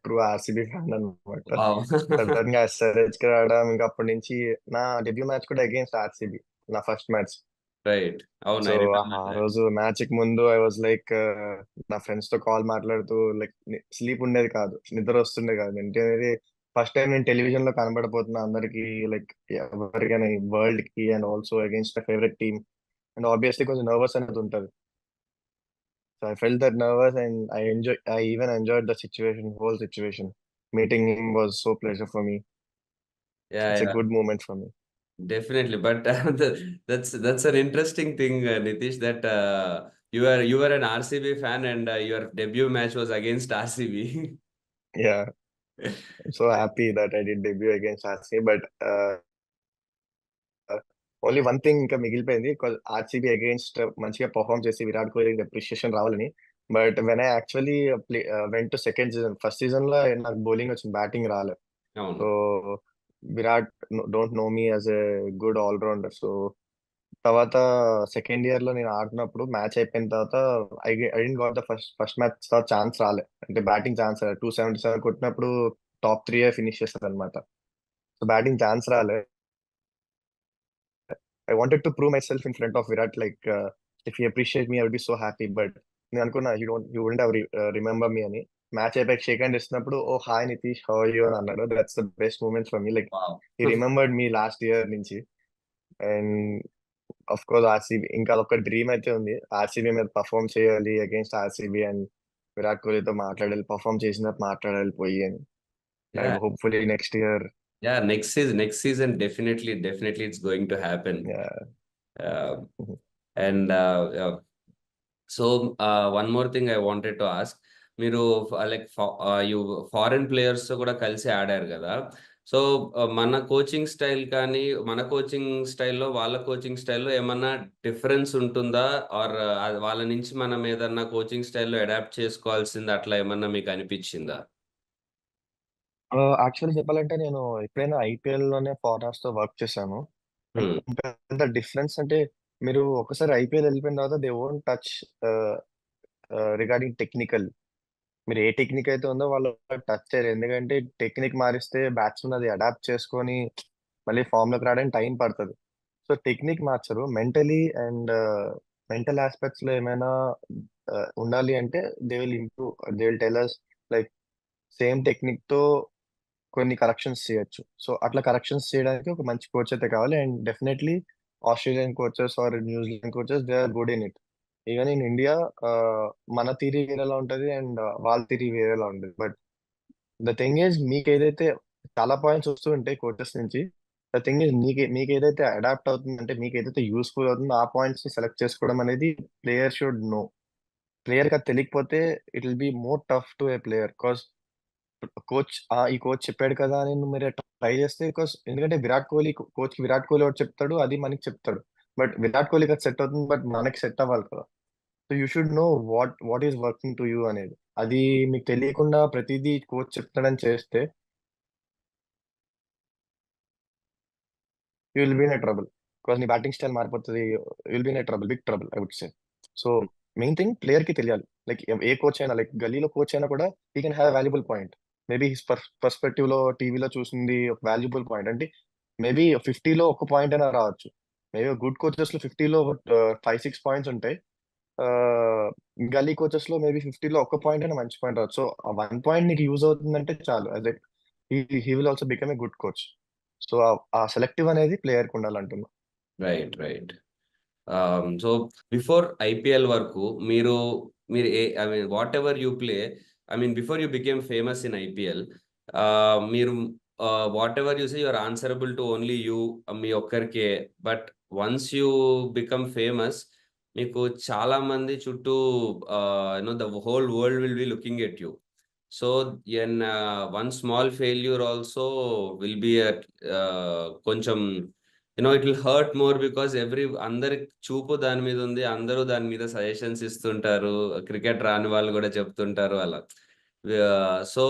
ట్రూ ఆర్సీబీ ఫ్యాన్ అనమాట. Sudden గా ఎస్ఆర్హెచ్ కి రావడం, ఇంకా అప్పటి నుంచి నా డెబ్యూ మ్యాచ్ కూడా అగేన్స్ట్ ఆర్సీబీ, నా ఫస్ట్ మ్యాచ్. రైట్, అవును, సో ఐ ఆ రిమెంబర్. రోజు మ్యాచ్ కి ముందు ఐ వాజ్ లైక్, నా ఫ్రెండ్స్ తో కాల్ మాట్లాడుతూ లైక్ స్లీప్ ఉండేది కాదు, నిద్ర వస్తుండే కాదు. ఏంటంటే ఫస్ట్ టైం నేను టెలివిజన్ లో కనబడబోతున్నా అందరికి, లైక్ ఎవరికైనా వరల్డ్ కి, and also against my favourite team. And obviously కొంచెం నర్వస్ అనేది ఉంటుంది. So I felt that nervous, and I even enjoyed the situation, whole situation. Meeting him was so pleasure for me. Yeah, it's a yeah, good moment for me. definitely. But that's an interesting thing, Nitish, that you were an RCB fan and your debut match was against RCB. Yeah, so happy that I did debut against RCB. But only one thing ఇంకా మిగిలిపోయింది, RCB against మంచిగా perform చేసి Virat Kohli appreciation రావాలని. But when I actually went to second season, first season లో నాకు bowling వచ్చింది, batting రాలేదు. అవును. So Virat don't know me as a good allrounder. So తర్వాత సెకండ్ ఇయర్ లో నేను ఆడుతున్నప్పుడు మ్యాచ్ అయిపోయిన తర్వాత I didn't got the first match తర్వాత ఛాన్స్ రాలే, అంటే బ్యాటింగ్ ఛాన్స్ రాలే. 277 కొట్టినప్పుడు టాప్ 3 ఫినిష్ చేస్తారు అనమాట. సో బ్యాటింగ్ ఛాన్స్ రాలే. I wanted to prove myself in front of Virat, like if he appreciate me, I would be so happy. But నేను అనుకున్నా he wouldn't have remember me అని. Match అయిపోయి shake hand ఇస్తున్నప్పుడు, oh hi Nitish, how are you అని అన్నాడు. That's the best moment for me. Like Wow. He remembered me last year నుంచి. And of course RCB ఇంకా అదొక డ్రీమ్ అయితే ఉంది, ఆర్సీబీ మీద పర్ఫామ్ చేయాలి అగేన్స్ట్ ఆర్సీబీ, అండ్ విరాట్ కోహ్లీతో మాట్లాడాలి, పర్ఫామ్ చేసినట్టు మాట్లాడాలి పోయి అని. Yeah, hopefully next year. yeah, next season definitely it's going to happen. Uh, and so one more thing I wanted to ask, మీరు లైక్ యు ఫారెన్ ప్లేయర్స్ తో కూడా కలిసి ఆడారు కదా. సో మన కోచింగ్ స్టైల్ కానీ మన కోచింగ్ స్టైల్లో వాళ్ళ కోచింగ్ స్టైల్లో ఏమన్నా డిఫరెన్స్ ఉంటుందా, ఆర్ వాళ్ళ నుంచి మనం ఏదన్నా కోచింగ్ స్టైల్లో అడాప్ట్ చేసుకోవాల్సింది అట్లా ఏమన్నా మీకు అనిపించిందా? యాక్చువల్లీ చెప్పాలంటే నేను ఎప్పుడైనా ఐపీఎల్ లోనే ఫారెనర్స్ తో వర్క్ చేశాను. Hmm. పెద్ద డిఫరెన్స్ అంటే, మీరు ఒకసారి ఐపీఎల్ వెళ్ళిపోయిన తర్వాత they won't touch regarding technical. మీరు ఏ టెక్నిక్ అయితే ఉందో వాళ్ళు టచ్ చేయరు, ఎందుకంటే టెక్నిక్ మారిస్తే బ్యాట్స్మెన్ అది అడాప్ట్ చేసుకొని మళ్ళీ ఫామ్ లోకి రావడానికి టైం పడుతుంది. సో టెక్నిక్ మార్చరు, మెంటలీ అండ్ మెంటల్ ఆస్పెక్ట్స్ లో ఏమైనా ఉండాలి అంటే they will improve. They will tell us like same technique తో కొన్ని కరెక్షన్స్ చేయొచ్చు. సో అట్లా కరెక్షన్స్ చేయడానికి ఒక మంచి కోచ్ అయితే కావాలి. And definitely Australian coaches or New Zealand coaches, they are good in it. Even in India మన థిరీ వేరేలా ఉంటది, అండ్ వాళ్ళ థిరీ వేరేలా ఉంటుంది. బట్ ద థింగ్ ఈజ్, మీకు ఏదైతే చాలా పాయింట్స్ వస్తూ ఉంటాయి కోచెస్ నుంచి. ద థింగ్ ఈజ్, మీకు ఏదైతే అడాప్ట్ అవుతుంది, అంటే మీకు ఏదైతే యూస్ఫుల్ అవుతుందో ఆ పాయింట్స్ ని సెలెక్ట్ చేసుకోవడం అనేది ప్లేయర్ షుడ్ నో. ప్లేయర్ కి అది తెలియకపోతే it will be more tough to A player. Because coach ఈ కోచ్ చెప్పాడు కదా అని మీరు ట్రై చేస్తే, బికాస్ ఎందుకంటే కోచ్ కి విరాట్ కోహ్లీ ఒకటి చెప్తాడు, అది మనకి చెప్తాడు. బట్ విరాట్ కోహ్లీకి అది సెట్ అవుతుంది, బట్ మనకి సెట్ అవ్వాలి కదా. So you should know what is working to you అనేది. అది మీకు తెలియకుండా ప్రతిదీ కోచ్ చెప్తాడని చేస్తే you will be in trouble. Because నీ బ్యాటింగ్ స్టైల్ మారిపోతుంది, will be in trouble, big trouble I would say. So main thing player కి తెలియాలి. లైక్ ఏ కోచ్ అయినా, లైక్ గలీలో కోచ్ అయినా కూడా he can have valuable point. Maybe his perspective లో టీవీలో చూసింది ఒక వాల్యుబుల్ పాయింట్ అంటే, మేబీ 50లో ఒక పాయింట్ అయినా రావచ్చు. మేబీ గుడ్ కోచెస్ లో 50లో 5-6 పాయింట్స్ ఉంటాయి. గల్లీ కోచెస్ లో మేబీ 50లో ఒక పాయింట్ అయినా మంచి పాయింట్ రావచ్చు. సో ఆ 1 పాయింట్ నీకు యూజ్ అవుతుందంటే చాలు. అదే he will also become a good coach. So ఆ సెలెక్టివ్ అనేది ప్లేయర్ కి ఉండాలంటున్నా. Right, right. So before IPL వరకు మీరు మీరు I mean whatever you play, I mean before you became famous in IPL, మీరు whatever you say you're answerable to only you, మీ ఒక్కరికే. But once you become famous, మీకు చాలా మంది చుట్టూ you know the whole world will be looking at you. So any one small failure also will be కొంచెం it will hurt more, because అందరి చూపు దాని మీద ఉంది, అందరూ దాని మీద సజెషన్స్ ఇస్తుంటారు, క్రికెట్ రాని వాళ్ళు కూడా చెప్తుంటారు అలా. So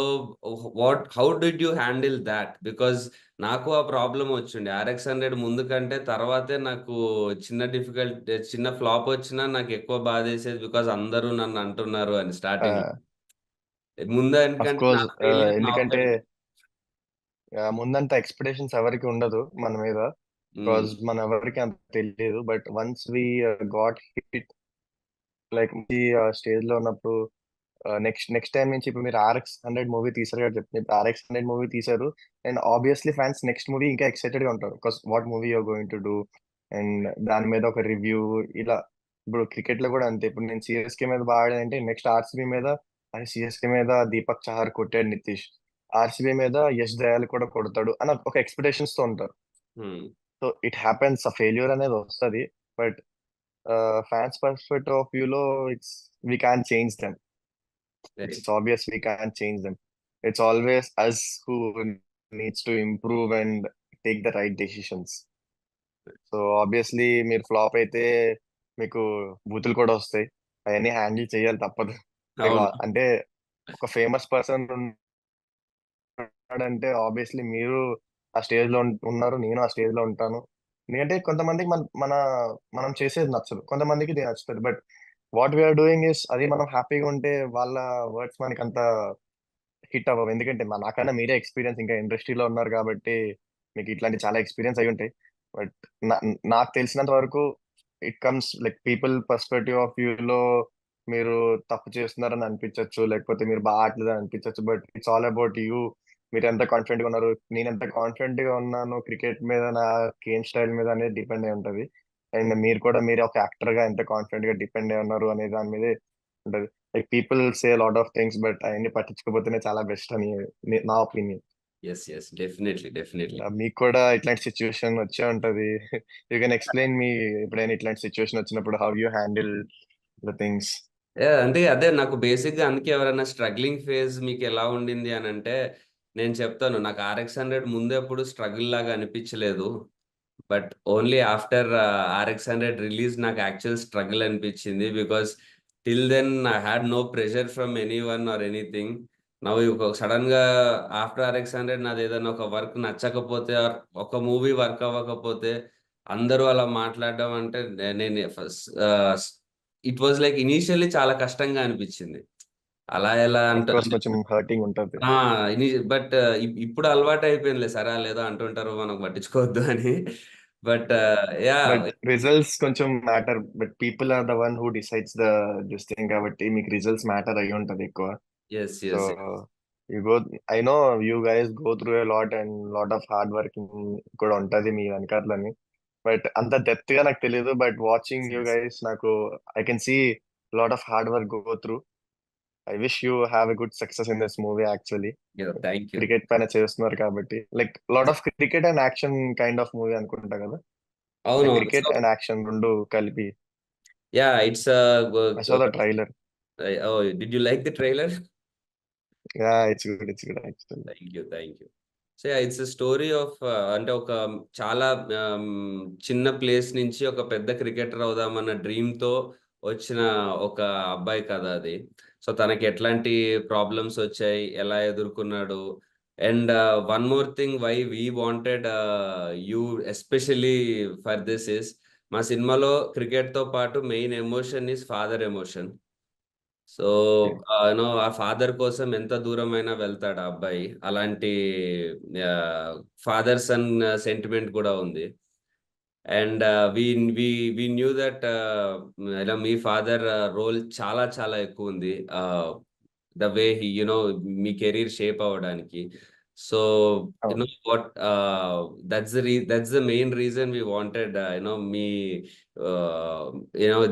how did you handle that? Because నాకు ఆ ప్రాబ్లం వచ్చిండే. RX 100 ముందు కంటే తర్వాతే నాకు చిన్న ఫ్లాప్ వచ్చినా నాకు ఎక్కువ బాధేసేది, బికాజ్ అందరూ నన్ను అంటున్నారు అని స్టార్టింగ్. అఫ్ ముందనికంటే నా కోర్స్ ఫెయిల్యూర్ నా ఎందుకంటే ఒక్కడిదే. ముందంత ఎక్స్పెక్టేషన్స్ ఎవరికి ఉండదు మన మీద, ఉమ్, బికాజ్ మన ఎవరికి అంత తెలియదు. But once we got hit, like ఈ స్టేజ్ లో ఉన్నప్పుడు, నెక్స్ట్ టైం నుంచి ఇప్పుడు మీరు RX 100 మూవీ తీసారు కదా, చెప్తున్నారు RX 100 మూవీ తీసారు, and obviously fans next movie ఇంకా ఎక్సైటెడ్ గా ఉంటారు, because what movie you're going to do, and దాని మీద ఒక రివ్యూ ఇలా. ఇప్పుడు క్రికెట్ లో కూడా అంతే, ఇప్పుడు నేను సిఎస్కే మీద బాగా ఆడానంటే నెక్స్ట్ ఆర్సీబీ మీద, అని సిఎస్కే మీద దీపక్ చహర్ కొట్టాడు నితీష్, ఆర్సీబీ మీద యష్ దయాల్ కూడా కొడతాడు అని ఒక ఎక్స్పెక్టేషన్స్ తో ఉంటారు. ఉమ్, సో ఇట్ హ్యాపెన్స్, ఆ ఫెయిల్యూర్ అనేది వస్తుంది. But fans perspective of view లో, it's we can change them. right. It's obvious we can't change them. It's always us who needs to improve and take the right decisions. So obviously మీరు flop అయితే మీకు బూతులు కూడా వస్తాయి, అవన్నీ handle చేయాలి తప్పదు. లైక్ అవును. అంటే ఒక ఫేమస్ పర్సన్ ఉన్నాడంటే ఆబ్వియస్లీ మీరు ఆ స్టేజ్ లో ఉన్నారు, నేను ఆ స్టేజ్ లో ఉంటాను. ఎందుకంటే కొంతమందికి మనం చేసేది నచ్చదు, కొంతమందికి ఇది నచ్చుతుంది. But what we are doing is, అది మనం హ్యాపీగా ఉంటే వాళ్ళ వర్డ్స్ మనకి అంత హిట్ అవ్వవు. ఎందుకంటే నాకన్నా మీరే ఎక్స్పీరియన్స్, ఇంకా ఇండస్ట్రీలో ఉన్నారు కాబట్టి మీకు ఇట్లాంటి చాలా ఎక్స్పీరియన్స్ అయి ఉంటాయి. బట్ నాకు తెలిసినంత వరకు it comes like people perspective of view లో, మీరు తప్పు చేస్తున్నారని అనిపించవచ్చు, లేకపోతే మీరు బాగా ఆడలేదని అనిపించవచ్చు. But it's all about you. మీరు ఎంత కాన్ఫిడెంట్ గా ఉన్నారు, నేను ఎంత కాన్ఫిడెంట్ గా ఉన్నాను క్రికెట్ మీద, నా గేమ్ స్టైల్ మీద అనేది డిపెండ్ అయి ఉంటది. అండ్ మీరు కూడా మీరు ఒక యాక్టర్ గా ఎంత కాన్ఫిడెంట్ గా డిపెండ్ అయి ఉన్నారు అనే దాని మీదే ఉంటది. Like people say lot of things, but అవన్నీ పట్టించుకోకపోతేనే చాలా బెస్ట్ అని నా opinion. Yes, yes, definitely, definitely. మీకు కూడా ఇట్లాంటి సిచ్యువేషన్ వచ్చే ఉంటది. యూ కెన్ ఎక్స్ప్లెయిన్ మీ, ఎప్పుడైనా ఇట్లాంటి సిచ్యువేషన్ వచ్చినప్పుడు how you handle the things. అంటే అదే నాకు బేసిక్గా అందుకే ఎవరైనా స్ట్రగ్లింగ్ ఫేజ్ మీకు ఎలా ఉండింది అని అంటే నేను చెప్తాను, నాకు RX 100 ముందు ఎప్పుడు స్ట్రగుల్ లాగా అనిపించలేదు. But only after RX 100 release నాకు యాక్చువల్ స్ట్రగుల్ అనిపించింది. Because till then I had no pressure from anyone or anything. నవ్వు ఒక సడన్ గా ఆఫ్టర్ RX 100 నాది ఏదైనా ఒక వర్క్ నచ్చకపోతే or ఒక మూవీ వర్క్ అవ్వకపోతే అందరూ అలా మాట్లాడడం అంటే నేను ఇట్ వాజ్ లైక్ ఇనీషియల్లీ చాలా కష్టంగా అనిపించింది. అలా ఎలా అఫ్ అంటే కోర్స్ కొంచెం హర్టింగ్ ఉంటది. బట్ ఇప్పుడు అలవాటు అయిపోయిందిలే, సరే లేదో అంటుంటారు మనం పట్టించుకోవద్దు అని. But yeah. బట్ రిజల్ట్స్ కొంచెం matter, but people are the one who decides the this thing, కాబట్టి మీకు రిజల్ట్స్ మ్యాటర్ అయ్యి ఉంటది ఎక్కువ. Yes, so yes. You go, I know you guys go through a lot and lot of hard working కూడా ఉంటది మీ వెనకాలని. But అంత depth గా నాకు తెలియదు, బట్ వాచింగ్ యూ గైస్ నాకు I can see lot of hard work go through. I wish you have a good success in this movie actually. Thank you. Cricket పైన చేస్తున్నారు కాబట్టి, like lot of cricket and action kind of movie అనుకుంటా కదా, like అవునవును. So cricket and action రెండు కలిపి. Yeah, it's I saw the trailer. Did you like the trailer? Yeah, it's good actually. Thank you, thank you. So it's story of అంటే ఒక చాలా చిన్న place నుంచి ఒక పెద్ద క్రికెటర్ అవుదామన్న డ్రీమ్ తో వచ్చిన ఒక అబ్బాయి కథ అది. సో తనకి ఎట్లాంటి ప్రాబ్లమ్స్ వచ్చాయి, ఎలా ఎదుర్కొన్నాడు. And one more thing why we wanted you especially for this is, మా సినిమాలో క్రికెట్ తో పాటు main emotion is father emotion. So ఆ ఫాదర్ కోసం ఎంత దూరమైనా వెళ్తాడు ఆ అబ్బాయి. అలాంటి ఫాదర్ సన్ సెంటిమెంట్ కూడా ఉంది. అండ్ వి న్యూ దట్ మీ ఫాదర్ రోల్ చాలా చాలా ఎక్కువ ఉంది. ద వే హీ మీ కెరీర్ షేప్ అవ్వడానికి. సో అవును. What that's the main reason we wanted మీ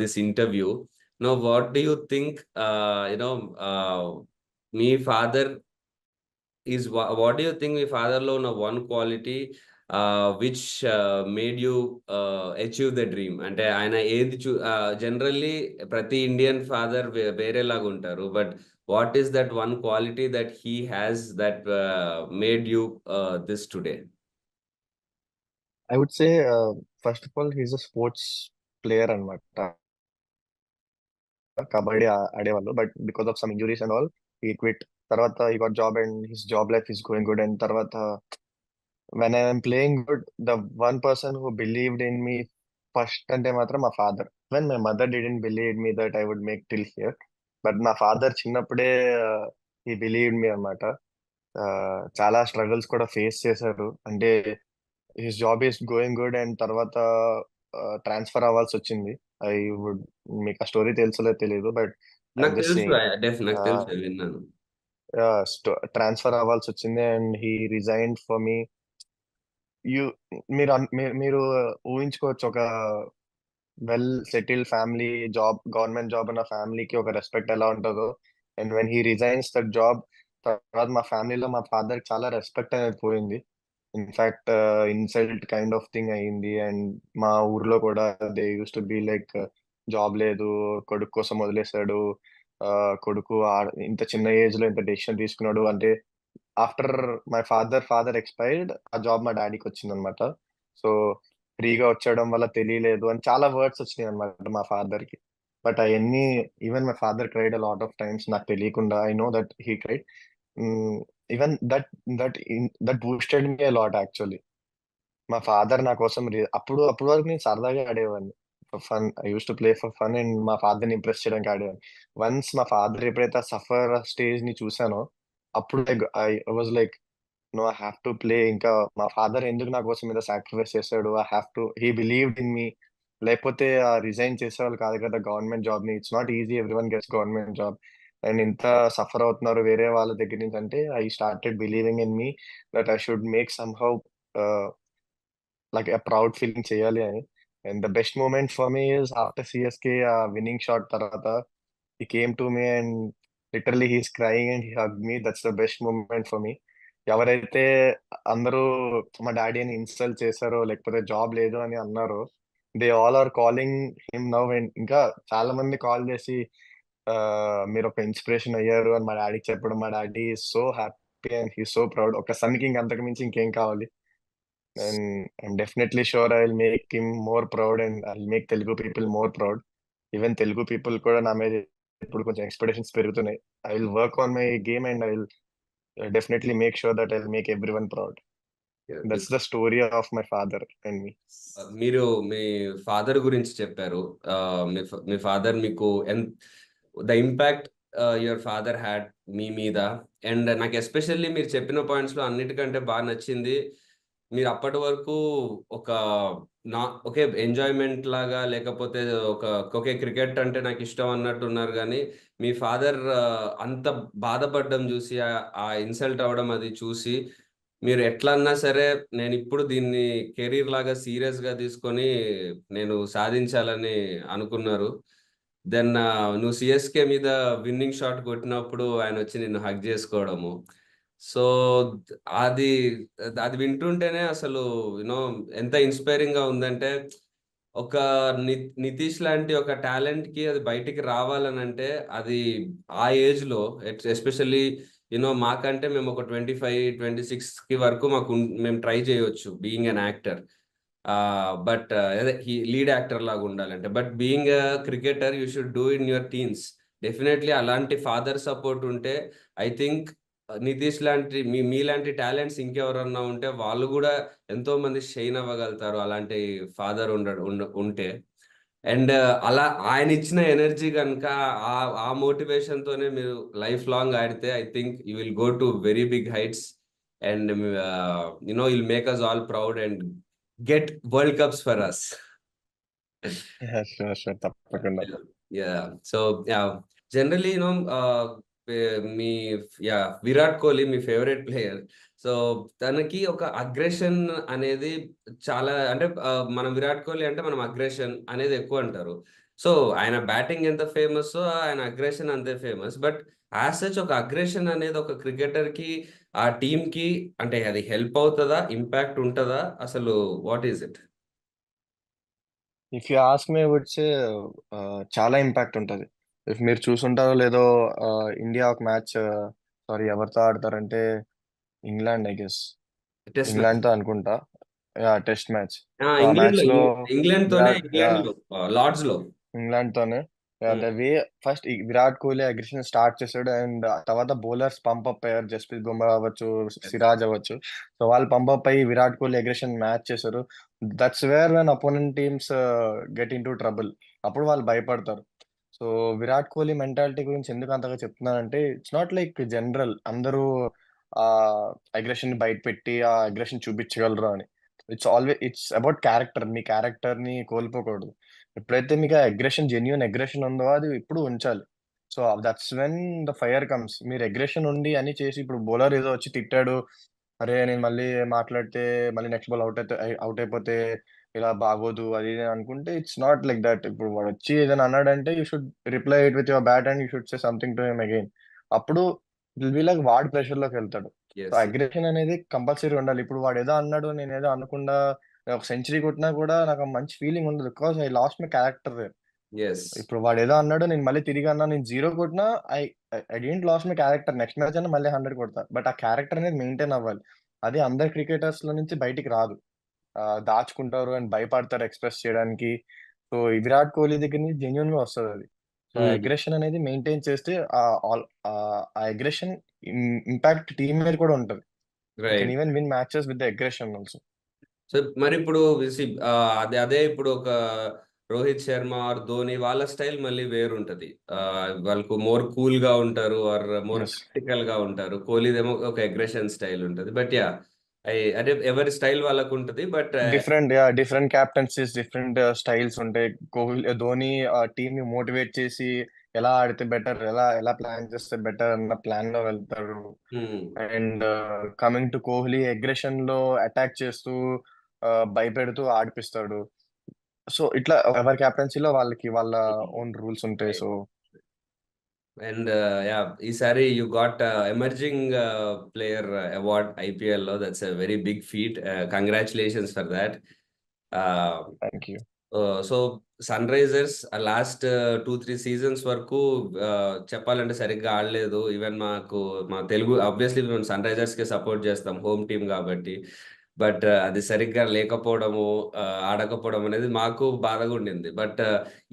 this interview. What do you think మీ father what do you think మీ father లో ఉన్న one quality which made you achieve the dream? అంటే ఆయన ఏది జనరల్లీ ప్రతి ఇండియన్ ఫాదర్ వేరేలాగా ఉంటారు. But what is that one quality that he has that made you this today? I would say first of all he's a sports player అన్నమాట. కబడ్డీ ఆడేవాళ్ళు, but because of some injuries and all he quit. తర్వాత ఈ got job and his job life is going good. And తర్వాత when I'm playing good, the one person who believed in me first అంటే మాత్రం మా father. When my mother didn't believe me that I would make till here, but మా father చిన్నప్పుడే ఈ believed మీ అన్నమాట. చాలా struggles కూడా ఫేస్ చేశారు. అంటే his job is going good and తర్వాత ట్రాన్స్ఫర్ అవ్వాల్సి వచ్చింది. ఐ వుడ్ మీకు ఆ స్టోరీ తెలుసో తెలియదు, బట్ నాకు ఐఎమ్ జస్ట్ తెలుసు సేయింగ్. నాకు తెలుసు విన్నాను. ట్రాన్స్ఫర్ అవ్వాల్సి వచ్చింది and he resigned for me. You మీరు ఊహించుకోవచ్చు, ఒక well settled family, government job ఉన్న ఫ్యామిలీకి ఒక రెస్పెక్ట్ ఎలా ఉంటుందో. And when he resigns that job, తర్వాత మా ఫ్యామిలీలో మా ఫాదర్ చాలా రెస్పెక్ట్ అనేది పోయింది. In fact insult kind of thing అయ్యింది. అండ్ మా ఊర్లో కూడా they use to be like, job లేదు, కొడుకు కోసం వదిలేశాడు, కొడుకు ఇంత చిన్న ఏజ్ లో ఇంత డెసిషన్ తీసుకున్నాడు అంటే. ఆఫ్టర్ మై ఫాదర్ ఎక్స్పైర్డ్, ఆ జాబ్ మా డాడీకి వచ్చింది అనమాట. సో ఫ్రీగా వచ్చేయడం వల్ల తెలియలేదు అని చాలా వర్డ్స్ వచ్చినాయి అనమాట మా ఫాదర్ కి. బట్ అవన్నీ, even my father cried a lot of times, నాకు తెలియకుండా. I know that he cried. Even that that boosted me a lot actually. మా ఫాదర్ నా కోసం అప్పుడు వరకు నేను సరదాగా ఆడేవాడిని, fun. I use to play for fun and మా ఫాదర్ ని ఇంప్రెస్ చేయడానికి ఆడేవాడిని. వన్స్ మా ఫాదర్ ఎప్పుడైతే సఫర్ స్టేజ్ ని చూసానో, అప్పుడు I was like, no, I have to play. ఇంకా మా ఫాదర్ ఎందుకు నా కోసం మీద సాక్రిఫైస్ చేశాడు, I have to, he believed in me. లేకపోతే రిజైన్ చేసేవాళ్ళు కాదు కదా గవర్నమెంట్ జాబ్ ని. It's not easy, everyone gets government job. And ఇంత సఫర్ అవుతున్నారు వేరే వాళ్ళ దగ్గర నుంచి అంటే, I started believing in me that I should make somehow like a proud feeling చేయాలి అని. And the best moment for me is after CSK winning shot తర్వాత he came to me and literally he's crying and he hugged me. That's the best moment for me. ఎవరైతే అందరూ మా డాడీని insult చేశారో, లేకపోతే job లేదు అని అన్నారో, they all are calling him now. And ఇంకా చాలా మంది కాల్ చేసి మీరు ఒక ఇన్స్పిరేషన్ అయ్యారు అని మా డాడీకి చెప్పడం, మా daddy so happy and he so proud. ఒక సన్ కి ఇంకంతకు మించి ఇంకేం కావాలి. And I'm definitely sure I will make him more proud and I will make Telugu people more proud. Even Telugu people కూడా నా మీద ఇప్పుడు కొంచెం ఎక్స్పెక్టేషన్స్ పెరుగుతున్నాయి. I will work on my game and I will definitely make sure that I will make every one proud. That's the story of my father and me. మీరు మీ father గురించి చెప్పారు. మీ ఫాదర్ మీకు the impact your father had మీ మీద. And నాకు especially మీరు చెప్పిన పాయింట్స్ లో అన్నిటికంటే బాగా నచ్చింది, మీరు అప్పటి వరకు ఒక ఓకే ఎంజాయ్మెంట్ లాగా, లేకపోతే ఓకే క్రికెట్ అంటే నాకు ఇష్టం అన్నట్టు ఉన్నారు, కానీ మీ ఫాదర్ అంత బాధపడడం చూసి, ఆ ఇన్సల్ట్ అవ్వడం అది చూసి, మీరు ఎట్లన్నా సరే నేను ఇప్పుడు దీన్ని కెరీర్ లాగా సీరియస్ గా తీసుకొని నేను సాధించాలని అనుకున్నారు. దెన్ నువ్వు సిఎస్కే మీద విన్నింగ్ షాట్ కొట్టినప్పుడు ఆయన వచ్చి నిన్ను హగ్ చేసుకోవడము. సో అది అది వింటుంటేనే అసలు యూనో ఎంత ఇన్స్పైరింగ్ గా ఉందంటే, ఒక నితీష్ లాంటి ఒక టాలెంట్ కి అది బయటికి రావాలని అంటే, అది ఆ ఏజ్ లో ఎస్పెషల్లీ మాకంటే మేము ఒక 25-26 కి వరకు మేము ట్రై చేయొచ్చు బీయింగ్ అన్ యాక్టర్. బట్ అదే లీడ్ యాక్టర్ లాగా ఉండాలంటే, but being cricketer you should do in your teens. Definitely అలాంటి ఫాదర్ సపోర్ట్ ఉంటే, ఐ థింక్ నితీష్ లాంటి మీలాంటి టాలెంట్స్ ఇంకెవరన్నా ఉంటే వాళ్ళు కూడా ఎంతో మంది షైన్ అవ్వగలుగుతారు, అలాంటి ఫాదర్ ఉంటే. అండ్ అలా ఆయన ఇచ్చిన ఎనర్జీ కనుక, ఆ మోటివేషన్ తోనే మీరు లైఫ్ లాంగ్ ఆడితే, I think you will go to very big heights. And will make us all proud and get world cups for us. Sure sure, తప్పకుండా. సో జనరలీ మీ విరాట్ కోహ్లీ మీ ఫేవరెట్ ప్లేయర్. సో తనకి ఒక aggression అనేది చాలా, అంటే మనం విరాట్ కోహ్లీ అంటే మనం అగ్రెషన్ అనేది ఎక్కువ అంటారు. సో ఆయన బ్యాటింగ్ ఎంత ఫేమస్, ఆయన అగ్రెషన్ అంతే ఫేమస్. బట్ యాజ్ సచ్ ఒక అగ్రెషన్ అనేది ఒక క్రికెటర్ కి, ఆ టీమ్ కి, అంటే అది హెల్ప్ అవుతుందా, ఇంపాక్ట్ ఉంటుందా, అసలు what is it? If you ask me would say చాలా ఇంపాక్ట్ ఉంటుంది. ఇఫ్ మీరు చూసుంటారో లేదో, ఇండియా ఒక మ్యాచ్, సారీ ఎవరితో ఆడతారంటే England, I guess test match. England తో అనుకుంటా. Test match. సో ఆ ఇంగ్లాండ్ మ్యాచ్ లో లో ఇంగ్లాండ్ తోనే, విరాట్, ఇంగ్లాండ్ లో లార్డ్స్ లో. ఇంగ్లాండ్ తోనే. హ్మ్. ద వే ఫస్ట్ ఈ విరాట్ కోహ్లీ అగ్రెషన్ స్టార్ట్ చేశాడు, అండ్ తర్వాత బౌలర్స్ పంప్ అప్ అయ్యారు. జస్ప్రీత్ బుమ్రా అవ్వచ్చు, యెస్. సిరాజ్ అవ్వచ్చు. సో వాళ్ళు పంప్ అప్ అయ్యి విరాట్ కోహ్లీ అగ్రెషన్ మ్యాచ్ చేశారు. That's where when opponent teams get in to trouble. అప్పుడు వాళ్ళు భయపడతారు. సో విరాట్ కోహ్లీ మెంటాలిటీ గురించి ఎందుకు అంతగా చెప్తున్నానంటే, ఇట్స్ నాట్ లైక్ జనరల్ అందరూ ఆ అగ్రెషన్ బయట పెట్టి ఆ అగ్రెషన్ చూపించగలరు అని. It's about character. Me character ని కోల్పోకూడదు. ఎప్పుడైతే మీకు అగ్రెషన్, జెన్యున్ అగ్రెషన్ ఉందో అది ఇప్పుడు ఉంచాలి. So that's when the fire comes. మీరు అగ్రెషన్ ఉండి అని చేసి ఇప్పుడు బౌలర్ ఏదో వచ్చి తిట్టాడు, అరే నేను మళ్ళీ మాట్లాడితే మళ్ళీ నెక్స్ట్ బాల్ అవుట్ అయిపోతే ఇలా బాగోదు అది ఇది అని అనుకుంటే, ఇట్స్ నాట్ లైక్ దట్. ఇప్పుడు వాడు వచ్చి ఏదైనా అన్నాడంటే you should reply it with your bat and you should say something to him again. అప్పుడు విల్ బి లైక్ వాడు ప్రెషర్ లోకి వెళ్తాడు. So yes. అగ్రెషన్ అనేది కంపల్సరీ ఉండాలి. ఇప్పుడు వాడు ఏదో అన్నాడు, నేను ఏదో అనకుండా నేను ఒక సెంచరీ కొట్టినా కూడా నాకు ఆ మంచి ఫీలింగ్ ఉండదు, because I lost my character. Yes. ఇప్పుడు వాడు ఏదో అన్నాడు, నేను మళ్ళీ తిరిగి అన్నా, నేను జీరో కొట్టినా I I don't lost my character. Next match అయినా మళ్ళీ 100 కొడతా. బట్ ఆ క్యారెక్టర్ అనేది మెయింటైన్ అవ్వాలి. అది అందరు క్రికెటర్స్ లో నుంచి బయటికి రాదు. దాచుకుంటారు అండ్ భయపడతారు ఎక్స్‌ప్రెస్ చేయడానికి. సో, ఈ విరాట్ కోహ్లీ దగ్గర నుంచి జెన్యూన్‌గా వస్తదది. సో, ఆ హ్మ్. అగ్రెషన్ అనేది మెయింటైన్ చేస్తే ఆ అగ్రెషన్ ఇంపాక్ట్ టీమ్ మీద కూడా ఉంటది. You can write. Even win matches with the aggression also. So, మరిప్పుడు అదే అదే ఇప్పుడు ఒక రోహిత్ శర్మ ఆర్ ధోని వాళ్ళ స్టైల్ మళ్ళీ వేరుంటది. వాళ్ళకు మోర్ కూల్‌గా ఉంటారు ఆర్ మోర్ యెస్. టాక్టికల్‌గా ఉంటారు. కోహ్లీదేమో ఒక అగ్రెషన్ స్టైల్ ఉంటది. But yeah! అంటే ఎవరి స్టైల్ వాళ్ళకుంటది. But different captaincies, different styles ఉంటాయి. ధోని టీమ్‌ని మోటివేట్ చేసి ఎలా ఆడితే బెటర్, ఎలా ఎలా ప్లాన్ చేస్తే బెటర్ అన్న ప్లాన్‌లో వెళ్తాడు. Hmm. And coming to Kohli, aggression లో అటాక్ చేస్తూ భయపెడుతూ ఆడిపిస్తాడు. సో ఇట్లా ఎవరి కెప్టెన్సీలో వాళ్ళకి వాళ్ళ ఓన్ రూల్స్ ఉంటాయి. రైట్. So and yeah! ఈసారి you got emerging player award ఐపీఎల్‌లో. That's a very big feat. Congratulations for that. Ah, thank you. So Sunrisers last 2, 3 seasons వరకు చెప్పాలంటే సరిగ్గా ఆడలేదు. ఈవెన్ మా తెలుగు ఆబ్వియస్లీ మేము సన్ రైజర్స్‌కే సపోర్ట్ చేస్తాం హోమ్ టీమ్ కాబట్టి. బట్ అది సరిగ్గా లేకపోవడము, ఆడకపోవడం అనేది మాకు బాధగా ఉండింది. బట్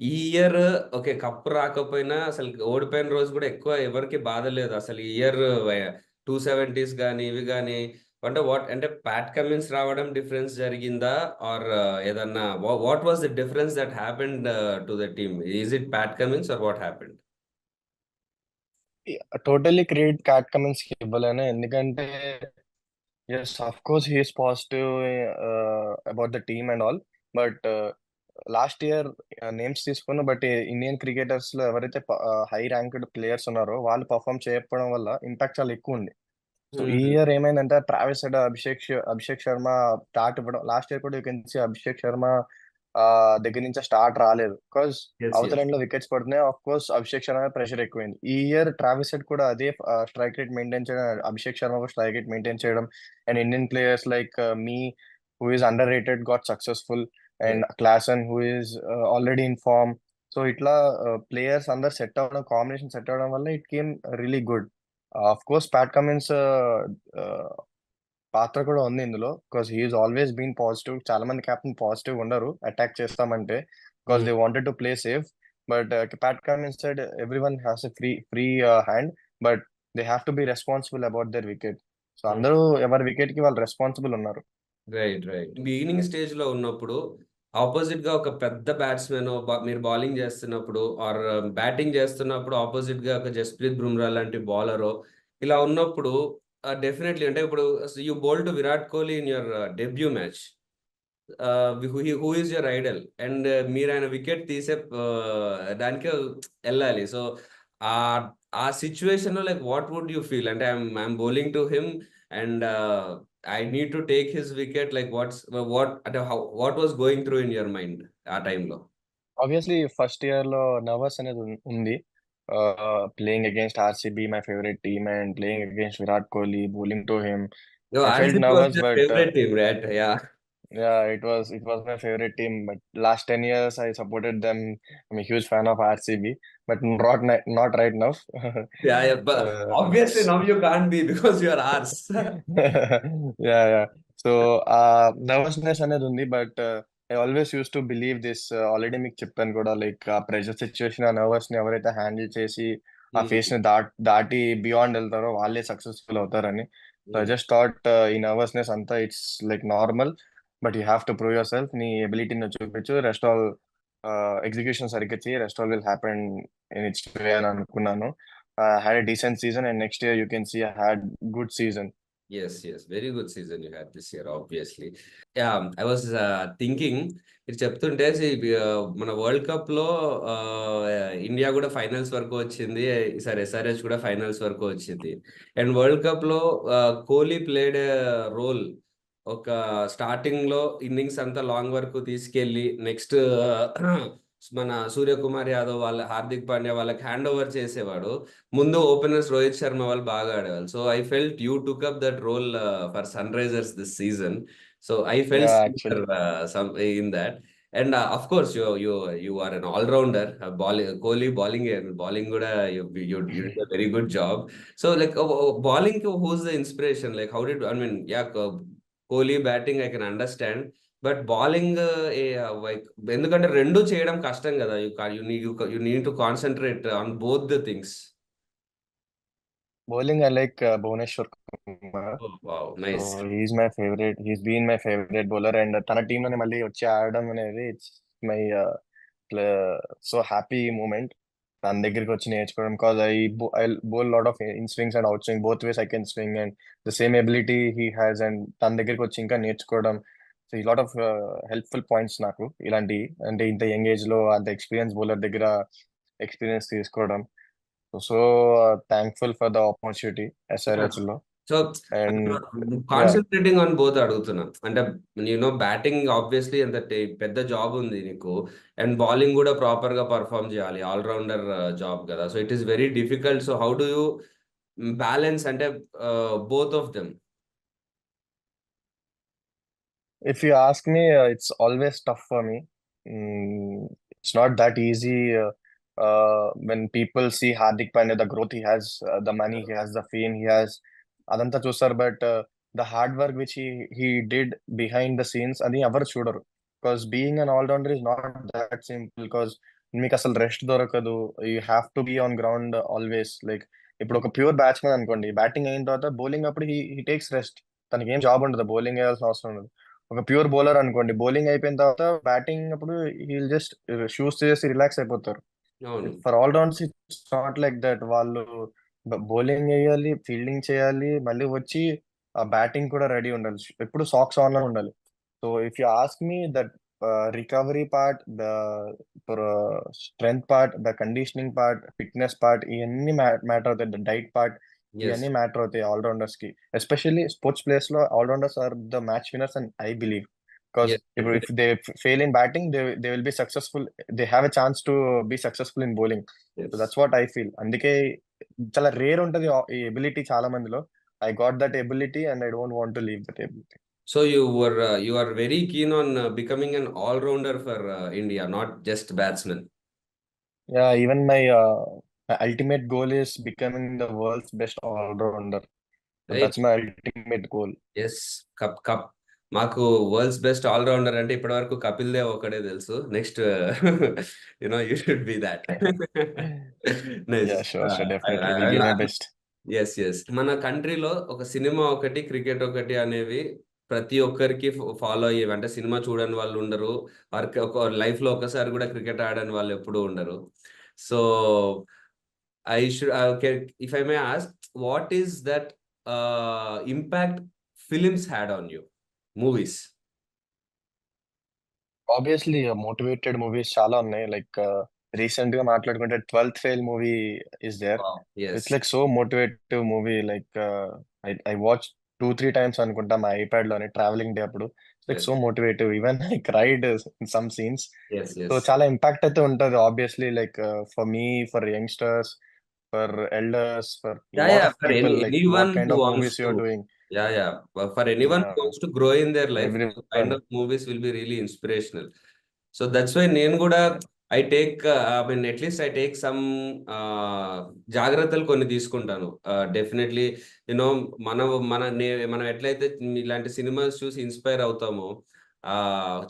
ఈ ఇయర్ ఓకే. కప్ రాకపోయినా అసలు ఓడిపోయిన రోజు కూడా ఎక్కువ ఎవరికీ బాధ లేదు. అసలు ఈ ఇయర్ 270స్ గాని, ఇవి గాని అంటే అంటే పాట్ కమిన్స్ రావడం డిఫరెన్స్ జరిగిందా? ఆర్ ఏదన్నా what was the difference that happened to the team? Is it Pat Cummins or what happened? Totally credit Pat Cummins కి ఇవ్వలేను, ఎందుకంటే yes of course he's positive about the team and all. But last year names తీసుకున్న, బట్ Indian cricketers లో ఎవరైతే high ranked players ఉన్నారో వాళ్ళు perform చేయకపోవడం వల్ల ఇంపాక్ట్ చాలా ఎక్కువ ఉంది. సో ఈ హుహు. ఇయర్ ఏమైందంటే Travis Head, Abhishek Sharma start ఇవ్వడం. లాస్ట్ ఇయర్ కూడా you can see Abhishek Sharma దగ్గర నుంచి స్టార్ట్ రాలేదు, బికాస్ యెస్. అవతల యెస్. ఎండ్ లో వికెట్స్ పడుతున్నాయి. Of course Abhishek Sharma pressure ఎక్కువైంది. ఈ ఇయర్ ట్రావిస్ హెడ్ కూడా అదే స్ట్రైక్ రేట్ మెయింటైన్ చేయడం, అభిషేక్ శర్మ కూడా స్ట్రైక్ రేట్ మెయింటైన్ చేయడం, and Indian players like me who is underrated got successful, and yes. Klaasen who is already in form. So ఇట్లా players అందరు set అవ్వడం, combination set అవ్వడం వల్ల it came really good. Of course Pat Cummins పాత్ర కూడా ఉంది ఇందులో, because he's always been positive. చాలా మంది కెప్టెన్ పాజిటివ్ ఉండరు అటాక్ చేస్తామంటే, because hmm. They wanted to play safe. But Pat Cummins said every one has a free hand, but they have to be responsible about their wicket. So హ్మ్. అందరూ ఎవరి wicket కి వాళ్ళు responsible ఉన్నారు. Right. Right. Beginning స్టేజ్‌లో ఉన్నప్పుడు ఆపోజిట్‌గా ఒక పెద్ద బ్యాట్స్‌మెన్ మీరు బౌలింగ్ చేస్తున్నప్పుడు ఆర్ బ్యాటింగ్ చేస్తున్నప్పుడు ఆపోజిట్‌గా ఒక జస్ప్రీత్ బుమ్రా లాంటి బౌలరో ఇలా ఉన్నప్పుడు డెఫినైట్‌లీ అంటే ఇప్పుడు you bowled Virat Kohli in your debut match. Who is your Idol and మీరు ఆయన వికెట్ తీసే దానికే వెళ్ళాలి. సో ఆహ్, ఆ సిట్యుయేషన్‌లో like what would you feel? అంటే I'm bowling to him and I need to take his wicket like what అంటే what was going through in your mind ఆ టైమ్‌లో? ఆబ్వియస్లీ ఫస్ట్ ఇయర్ లో నర్వస్ అనేది ఉంది. Playing against RCB, my favourite team, and playing against Virat Kohli, bowling to him. I felt RCB was nervous, your but favourite team right? Yeah! yeah, it was my favorite team, but last 10 years I supported them. I'm a huge fan of RCB, but not right now. Yeah! Yeah! Obviously S- now you can't be because you are ours. yeah, yeah. So nervousness అనేది ఉంది, but I always use to believe this. Already మీకు చెప్పాను కూడా, like ఆ pressure situation, ఆ nervous ని ఎవరైతే handle చేసి ఆ ఫేస్ ని దాటి బియాండ్ వెళ్తారో వాళ్ళే సక్సెస్ఫుల్ అవుతారని. సో ఐ జస్ట్ థాట్ ఈ నర్వస్నెస్ అంతా it's like normal, but you have to prove yourself. నీ ఎబిలిటీని చూపించు, రెస్ట్ ఆల్ ఎగ్జిక్యూషన్ సరిగ్గా చేయి, rest all will happen in its way అని అనుకున్నాను. Had a decent season, and next year you can see had good season. Yes, very good season you had this year, obviously. Yeah, I was thinking, మీరు చెప్తుంటే మన world cup లో India కూడా finals వరకు వచ్చింది, ఈసారి ఎస్ఆర్హెచ్ కూడా finals వరకు వచ్చింది. అండ్ వరల్డ్ కప్ లో కోహ్లీ ప్లేడ్ రోల్. ఒక స్టార్టింగ్ లో ఇన్నింగ్స్ అంతా లాంగ్ వరకు తీసుకెళ్లి నెక్స్ట్ మన సూర్యకుమార్ యాదవ్ వాళ్ళ, హార్దిక్ పాండ్యా వాళ్ళకి హ్యాండ్ ఓవర్ చేసేవాడు. ముందు ఓపెనర్స్ రోహిత్ శర్మ వాళ్ళు బాగా ఆడేవాళ్ళు. So I felt you took up that role for Sunrisers this season. So I felt actually some in that. And of course you are an all rounder. Kohli bowling kuda you did a very good job. So like bowling, who's the inspiration? Like how did, I mean, yeah, Kohli batting I can understand, but bowling like ఎందుకంటే రెండు చేయడం కష్టం కదా. You need to concentrate on both the things. bowling, I like Bhuvneshwar Kumar. Wow, so nice. He's been my favourite bowler, and తన team లోనే మళ్ళీ వచ్చి ఆడడం అనేది it's my so happy moment. తన దగ్గరికి వచ్చి నేర్చుకోవడం, because I bowl lot of in swings and out swing, both ways I can swing, and the same ability he has, and తన దగ్గరికి వచ్చి ఇంకా నేర్చుకోవడం. సో ఈ లాట్ ఆఫ్ హెల్ప్ఫుల్ పాయింట్స్ నాకు ఇలాంటి, అంటే ఇంత యంగ్ ఏజ్ లో అంత ఎక్స్పీరియన్స్ బౌలర్ దగ్గర ఎక్స్పీరియన్స్ తీసుకోవడం. So thankful for the opportunity SRH లో. So and yeah, concentrating on both అడుగుతున్నా. అంటే బ్యాటింగ్ ఆబ్వియస్లీ ఎంత పెద్ద జాబ్ ఉంది నీకు, అండ్ బౌలింగ్ కూడా ప్రాపర్ గా పర్ఫామ్ చేయాలి, ఆల్రౌండర్ జాబ్ కదా. So it is very difficult. So how do you balance అంటే both of them? if you ask me, it's always tough for me. It's not that easy. When people see Hardik Pandya, the growth he has, the money he has, the fame he has, అదంతా చూస్తారు. But the hard work which he did behind the scenes, అది ఎవరు చూడరు. Because being an all-rounder is not that simple. Because మీకు అసలు rest దొరకదు. You have to be on ground always. Like ఇప్పుడు ఒక ప్యూర్ బ్యాట్స్మెన్ అనుకోండి, బ్యాటింగ్ అయిన తర్వాత బౌలింగ్ అప్పుడు హీ టేక్స్ రెస్ట్. తనకి ఏం జాబ్ ఉండదు, బౌలింగ్ వేయాల్సిన అవసరం ఉండదు. ఒక ప్యూర్ బౌలర్ అనుకోండి, బౌలింగ్ అయిపోయిన తర్వాత బ్యాటింగ్ అప్పుడు హీల్ జస్ట్ షూస్ చేసి రిలాక్స్ అయిపోతారు. అవును. For all rounds it's not like that. వాళ్ళు బౌలింగ్ వేయాలి, ఫీల్డింగ్ చేయాలి, మళ్ళీ వచ్చి ఆ బ్యాటింగ్ కూడా రెడీ ఉండాలి, ఎప్పుడు సాక్స్ ఆన్ లో ఉండాలి. So if you ask me that recovery part, the strength part, the conditioning part, fitness part, ఇవన్నీ మ్యాటర్ అవుతాయి. The diet part, yes. ఇవన్నీ మ్యాటర్ అవుతాయి ఆల్ రౌండర్స్ కి. ఎస్పెషల్లీ స్పోర్ట్స్ ప్లేయర్స్ లో all rounders are the match winners and I believe. Because ఇప్పుడు if they fail in batting, they will be successful, they have a chance to be successful in bowling. So that's what I feel. అందుకే చాలా rare ఉంటది ఈ ability చాలా మందిలో. I got that ability and I don't want to leave that ability. So you are very keen on becoming an all-rounder for India, not just batsman. Yeah, even my ultimate goal is becoming the world's best all-rounder. So Right? that's my ultimate goal. Yes. Cup మాకు world's best allrounder అంటే ఇప్పటి వరకు కపిల్ దేవ్ ఒకడే తెలుసు. Next you should be that. Nice. Yeah, sure, definitely. Will give my best. Yes. మన కంట్రీలో ఒక cinema ఒకటి, క్రికెట్ ఒకటి అనేవి ప్రతి ఒక్కరికి ఫాలో అయ్యేవి. అంటే సినిమా చూడని వాళ్ళు ఉండరు, వారికి ఒక లైఫ్ లో ఒకసారి కూడా క్రికెట్ ఆడని వాళ్ళు ఎప్పుడూ ఉండరు. So I should, if I may ask, what is that impact films had on you, movies? Obviously motivated movies చాలా ఉన్నాయి. లైక్ రీసెంట్ గా మాట్లాడుకుంటే 12th fail movie is there. Yes. It's like so motivative movie. Like I watch 2-3 times అనుకుంటా మా iPad లోనే, travelling day అప్పుడు. Like so motivative, even I cried in some scenes. So చాలా impact అయితే ఉంటది obviously. Like for me, for youngsters, for elders, for lot of For people, like anyone what who kind of wants movies to, you're doing. for anyone who wants to grow in their life, those kind everyone. of movies will be really inspirational. So that's why నేను కూడా I take, I mean at least I take some జాగ్రత్తలు కొన్ని తీసుకుంటాను. Definitely you know మనం ఎట్లయితే ఇలాంటి cinemas చూసి inspire అవుతామో,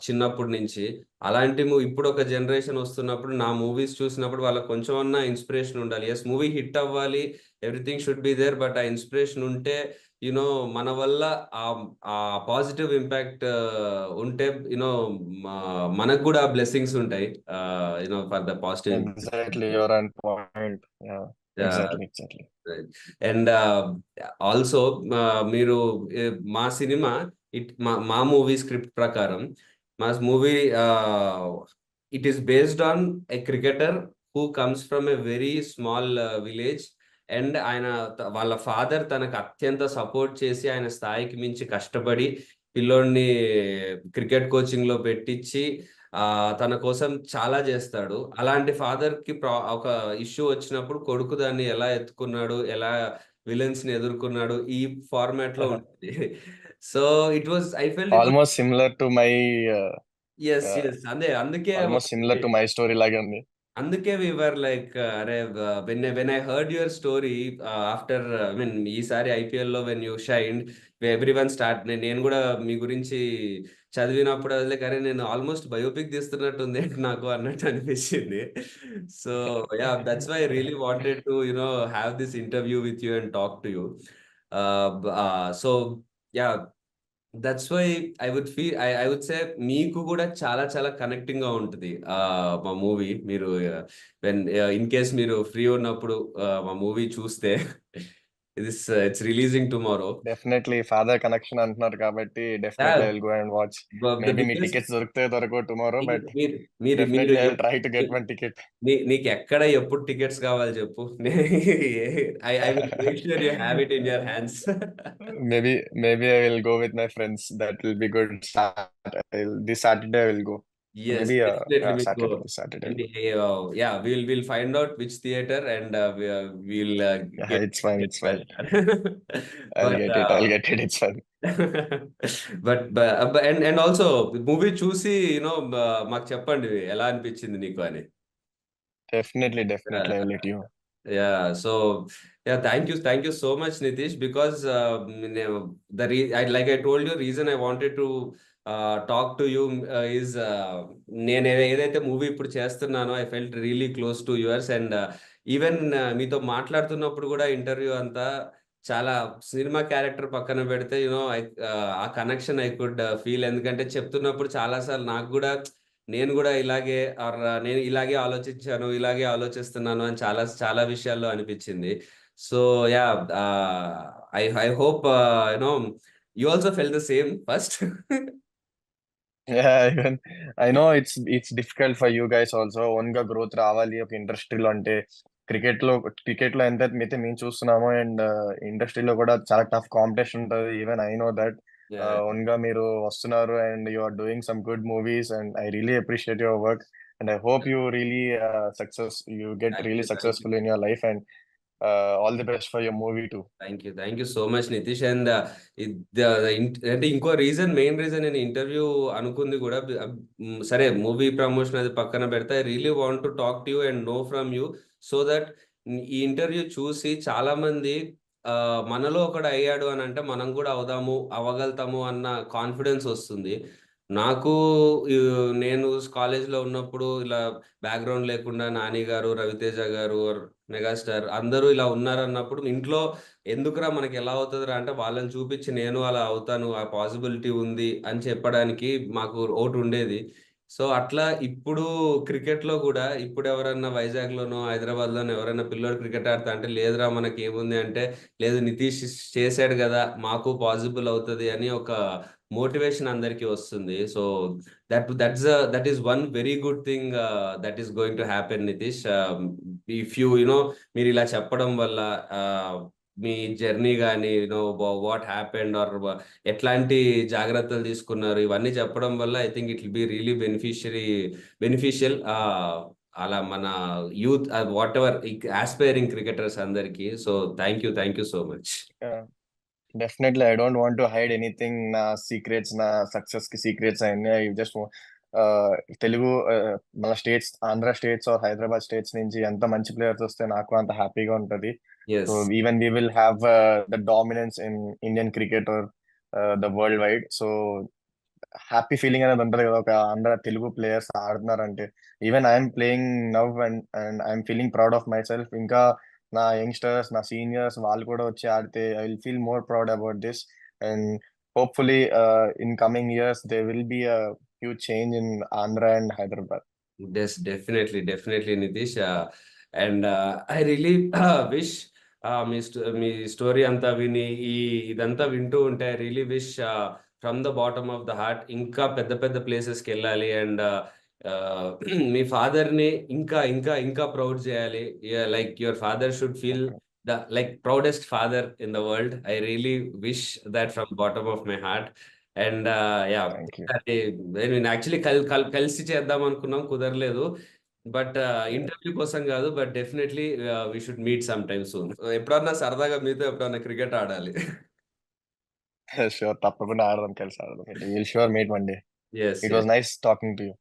చిన్నప్పటి నుంచి. అలాంటి ఇప్పుడు ఒక జనరేషన్ వస్తున్నప్పుడు నా మూవీస్ చూసినప్పుడు వాళ్ళకి కొంచెం అన్నా ఇన్స్పిరేషన్ ఉండాలి. ఎస్, మూవీ హిట్ అవ్వాలి, everything should be there, but ఆ ఇన్స్పిరేషన్ ఉంటే యునో మన వల్ల ఆ ఆ పాజిటివ్ ఇంపాక్ట్ ఉంటే యునో మనకు కూడా బ్లెస్సింగ్స్ ఉంటాయి, for the positive. Exactly your on point. Exactly. And also మీరు మా సినిమా మా మూవీ స్క్రిప్ట్ ప్రకారం మా movie it is based on a cricketer who comes from a very small village. And ఆయన వాళ్ళ ఫాదర్ తనకు అత్యంత సపోర్ట్ చేసి ఆయన స్థాయికి మించి కష్టపడి పిల్లోడిని క్రికెట్ కోచింగ్ లో పెట్టించి తన కోసం చాలా చేస్తాడు. అలాంటి ఫాదర్ కి ఒక ఇష్యూ వచ్చినప్పుడు కొడుకు దాన్ని ఎలా ఎత్తుకున్నాడు, ఎలా విలన్స్ ని ఎదుర్కొన్నాడు, ఈ ఫార్మాట్ లో ఉంటుంది. So it was I felt it was almost similar to my S S అదే అందుకే almost similar to my story లాగే ఉంది. అందుకే వి వర్ లైక్ అరే when I heard your story after I mean ఈసారి ఐపీఎల్ లో when you shine every one start, నేను కూడా మీ గురించి చదివినప్పుడు అదే అరే నేను ఆల్మోస్ట్ బయోపిక్ తీస్తున్నట్టుంది నాకు అన్నట్టు అనిపించింది. So yeah, that's why I really wanted to have this interview with you and talk to you. So yeah, that's why I would say మీకు కూడా చాలా చాలా కనెక్టింగ్ గా ఉంటుంది మా మూవీ. మీరు వెన్ ఇన్ కేస్ మీరు ఫ్రీ ఉన్నప్పుడు మా మూవీ చూస్తే it's releasing tomorrow. Definitely father connection అంటున్నారు కాబట్టి definitely I will go and watch. The maybe మీ బిగ్గెస్ట్ టికెట్స్ దొరకో టుమారో, బట్ మీరు మీరు మీరు definitely I will try to get one ticket. నీకు ఎక్కడ ఎప్పుడు టికెట్స్ కావాలి చెప్పు, I will make sure you have it in your hands. Maybe I will go with my friends. That will be good. This Saturday I will go. Yes, Maybe definitely yeah, మీకు Saturday. This Saturday. yeah, we'll find out which theater and we'll Yeah, get it's fine. It's fine. but I'll get it. It's fine. and also movie చూసి మాకు చెప్పండి ఎలా అనిపించింది నీకు అని. Definitely. I will let you. Yeah, so yeah, thank you so much, Nitish, because like I told you, reason I wanted to talk to you is నేను ఏదైతే movie ఇప్పుడు చేస్తున్నానో I felt really close to yours. And even మీతో మాట్లాడుతున్నప్పుడు కూడా interview అంతా చాలా cinema character పక్కన పెడితే ఆ కనెక్షన్ ఐ కుడ్ ఫీల్. ఎందుకంటే చెప్తున్నప్పుడు చాలాసార్లు నాకు కూడా నేను కూడా ఇలాగే నేను ఇలాగే ఆలోచించాను, ఇలాగే ఆలోచిస్తున్నాను అని చాలా చాలా విషయాల్లో అనిపించింది. So yeah, I hope you also fell the same first. Yeah, even I know it's difficult for you guys also. Own గా గ్రోత్ రావాలి ఒక ఇండస్ట్రీలో అంటే క్రికెట్ లో ఎంత అయితే మేము చూస్తున్నామో, అండ్ ఇండస్ట్రీలో కూడా చాలా టఫ్ కాంపిటీషన్ ఉంటుంది. Even I know that own గా మీరు వస్తున్నారు and you are doing some good movies, and I really appreciate your work, and I hope you really you get really successful in your life, and all the best for your movie too. Thank you so much Nitish. And అంటే ఇంకో main reason నేను interview అనుకుంది కూడా సరే movie promotion అది పక్కన పెడితే I really want to talk to you and know from you, so that ఈ ఇంటర్వ్యూ చూసి చాలా మంది మనలో ఒకడు అయ్యాడు అని అంటే మనం కూడా అవ్వగలుగుతాము అన్న కాన్ఫిడెన్స్ వస్తుంది. నాకు నేను కాలేజ్లో ఉన్నప్పుడు ఇలా బ్యాక్గ్రౌండ్ లేకుండా నాని గారు, రవితేజ గారు, మెగాస్టార్ అందరూ ఇలా ఉన్నారన్నప్పుడు ఇంట్లో ఎందుకురా మనకి ఎలా అవుతుందిరా అంటే వాళ్ళని చూపించి నేను అలా అవుతాను, ఆ పాసిబిలిటీ ఉంది అని చెప్పడానికి మాకు ఒకటి ఉండేది. సో అట్లా ఇప్పుడు క్రికెట్ లో కూడా ఇప్పుడు ఎవరన్నా వైజాగ్ లోనో హైదరాబాద్ లోనో ఎవరైనా పిల్లోడు క్రికెట్ ఆడతా అంటే లేదురా మనకి ఏముంది అంటే లేదు నితీష్ చేశాడు కదా మాకు పాసిబుల్ అవుతుంది అని ఒక మోటివేషన్ అందరికీ వస్తుంది. So that is one very good thing that is going to happen Nitish. If మీరు ఇలా చెప్పడం వల్ల మీ జర్నీ కానీ వాట్ హ్యాపెండ్ ఆర్ ఎట్లాంటి జాగ్రత్తలు తీసుకున్నారు ఇవన్నీ చెప్పడం వల్ల I think it will be really beneficial అలా మన youth whatever aspiring cricketers అందరికి. So thank you so much. Definitely I don't want to hide anything. నా సీక్రెట్స్, నా సక్సెస్ కి సీక్రెట్స్ అన్ని ఐ జస్ట్ తెలుగు మన states, Andhra states or Hyderabad states నుంచి ఎంత మంచి ప్లేయర్స్ వస్తే నాకు అంత హ్యాపీగా ఉంటది. So even we will have the dominance in Indian cricket or the world wide. So happy feeling అనేది ఉంటది కదా, ఒక అందరు తెలుగు ప్లేయర్స్ ఆడుతున్నారంటే. Even I'm playing now and I'm feeling proud of myself. ఇంకా నా యంగ్స్టర్స్, నా సీనియర్స్ వాళ్ళు కూడా వచ్చి ఆడితే I will feel more proud about this. And hopefully in coming years they will be a huge change in Andhra and Hyderabad. Definitely Nitish. And I really wish me story అంతా విని ఇదంతా వింటూ ఉంటే I really wish from the bottom of the heart ఇంకా పెద్ద పెద్ద ప్లేసెస్కి వెళ్ళాలి. అండ్ మీ ఫాదర్ని ఇంకా ఇంకా ఇంకా ప్రౌడ్ చేయాలి. Like your father should feel the like proudest father in the world. I really wish that from bottom of my heart. And yeah, thank you. నేను యాక్చువల్లీ కలిసి చేద్దాం అనుకున్నాం, కుదరలేదు. బట్ ఇంటర్వ్యూ కోసం కాదు, but definitely we should meet some time soon. ఎప్పుడన్నా సరదాగా మీతో ఎప్పుడన్నా క్రికెట్ ఆడాలి. షూర్, తప్పకుండా ఆడదాం, కలిసి ఆడదాం. Will sure meet one day. Yes it was nice talking to you.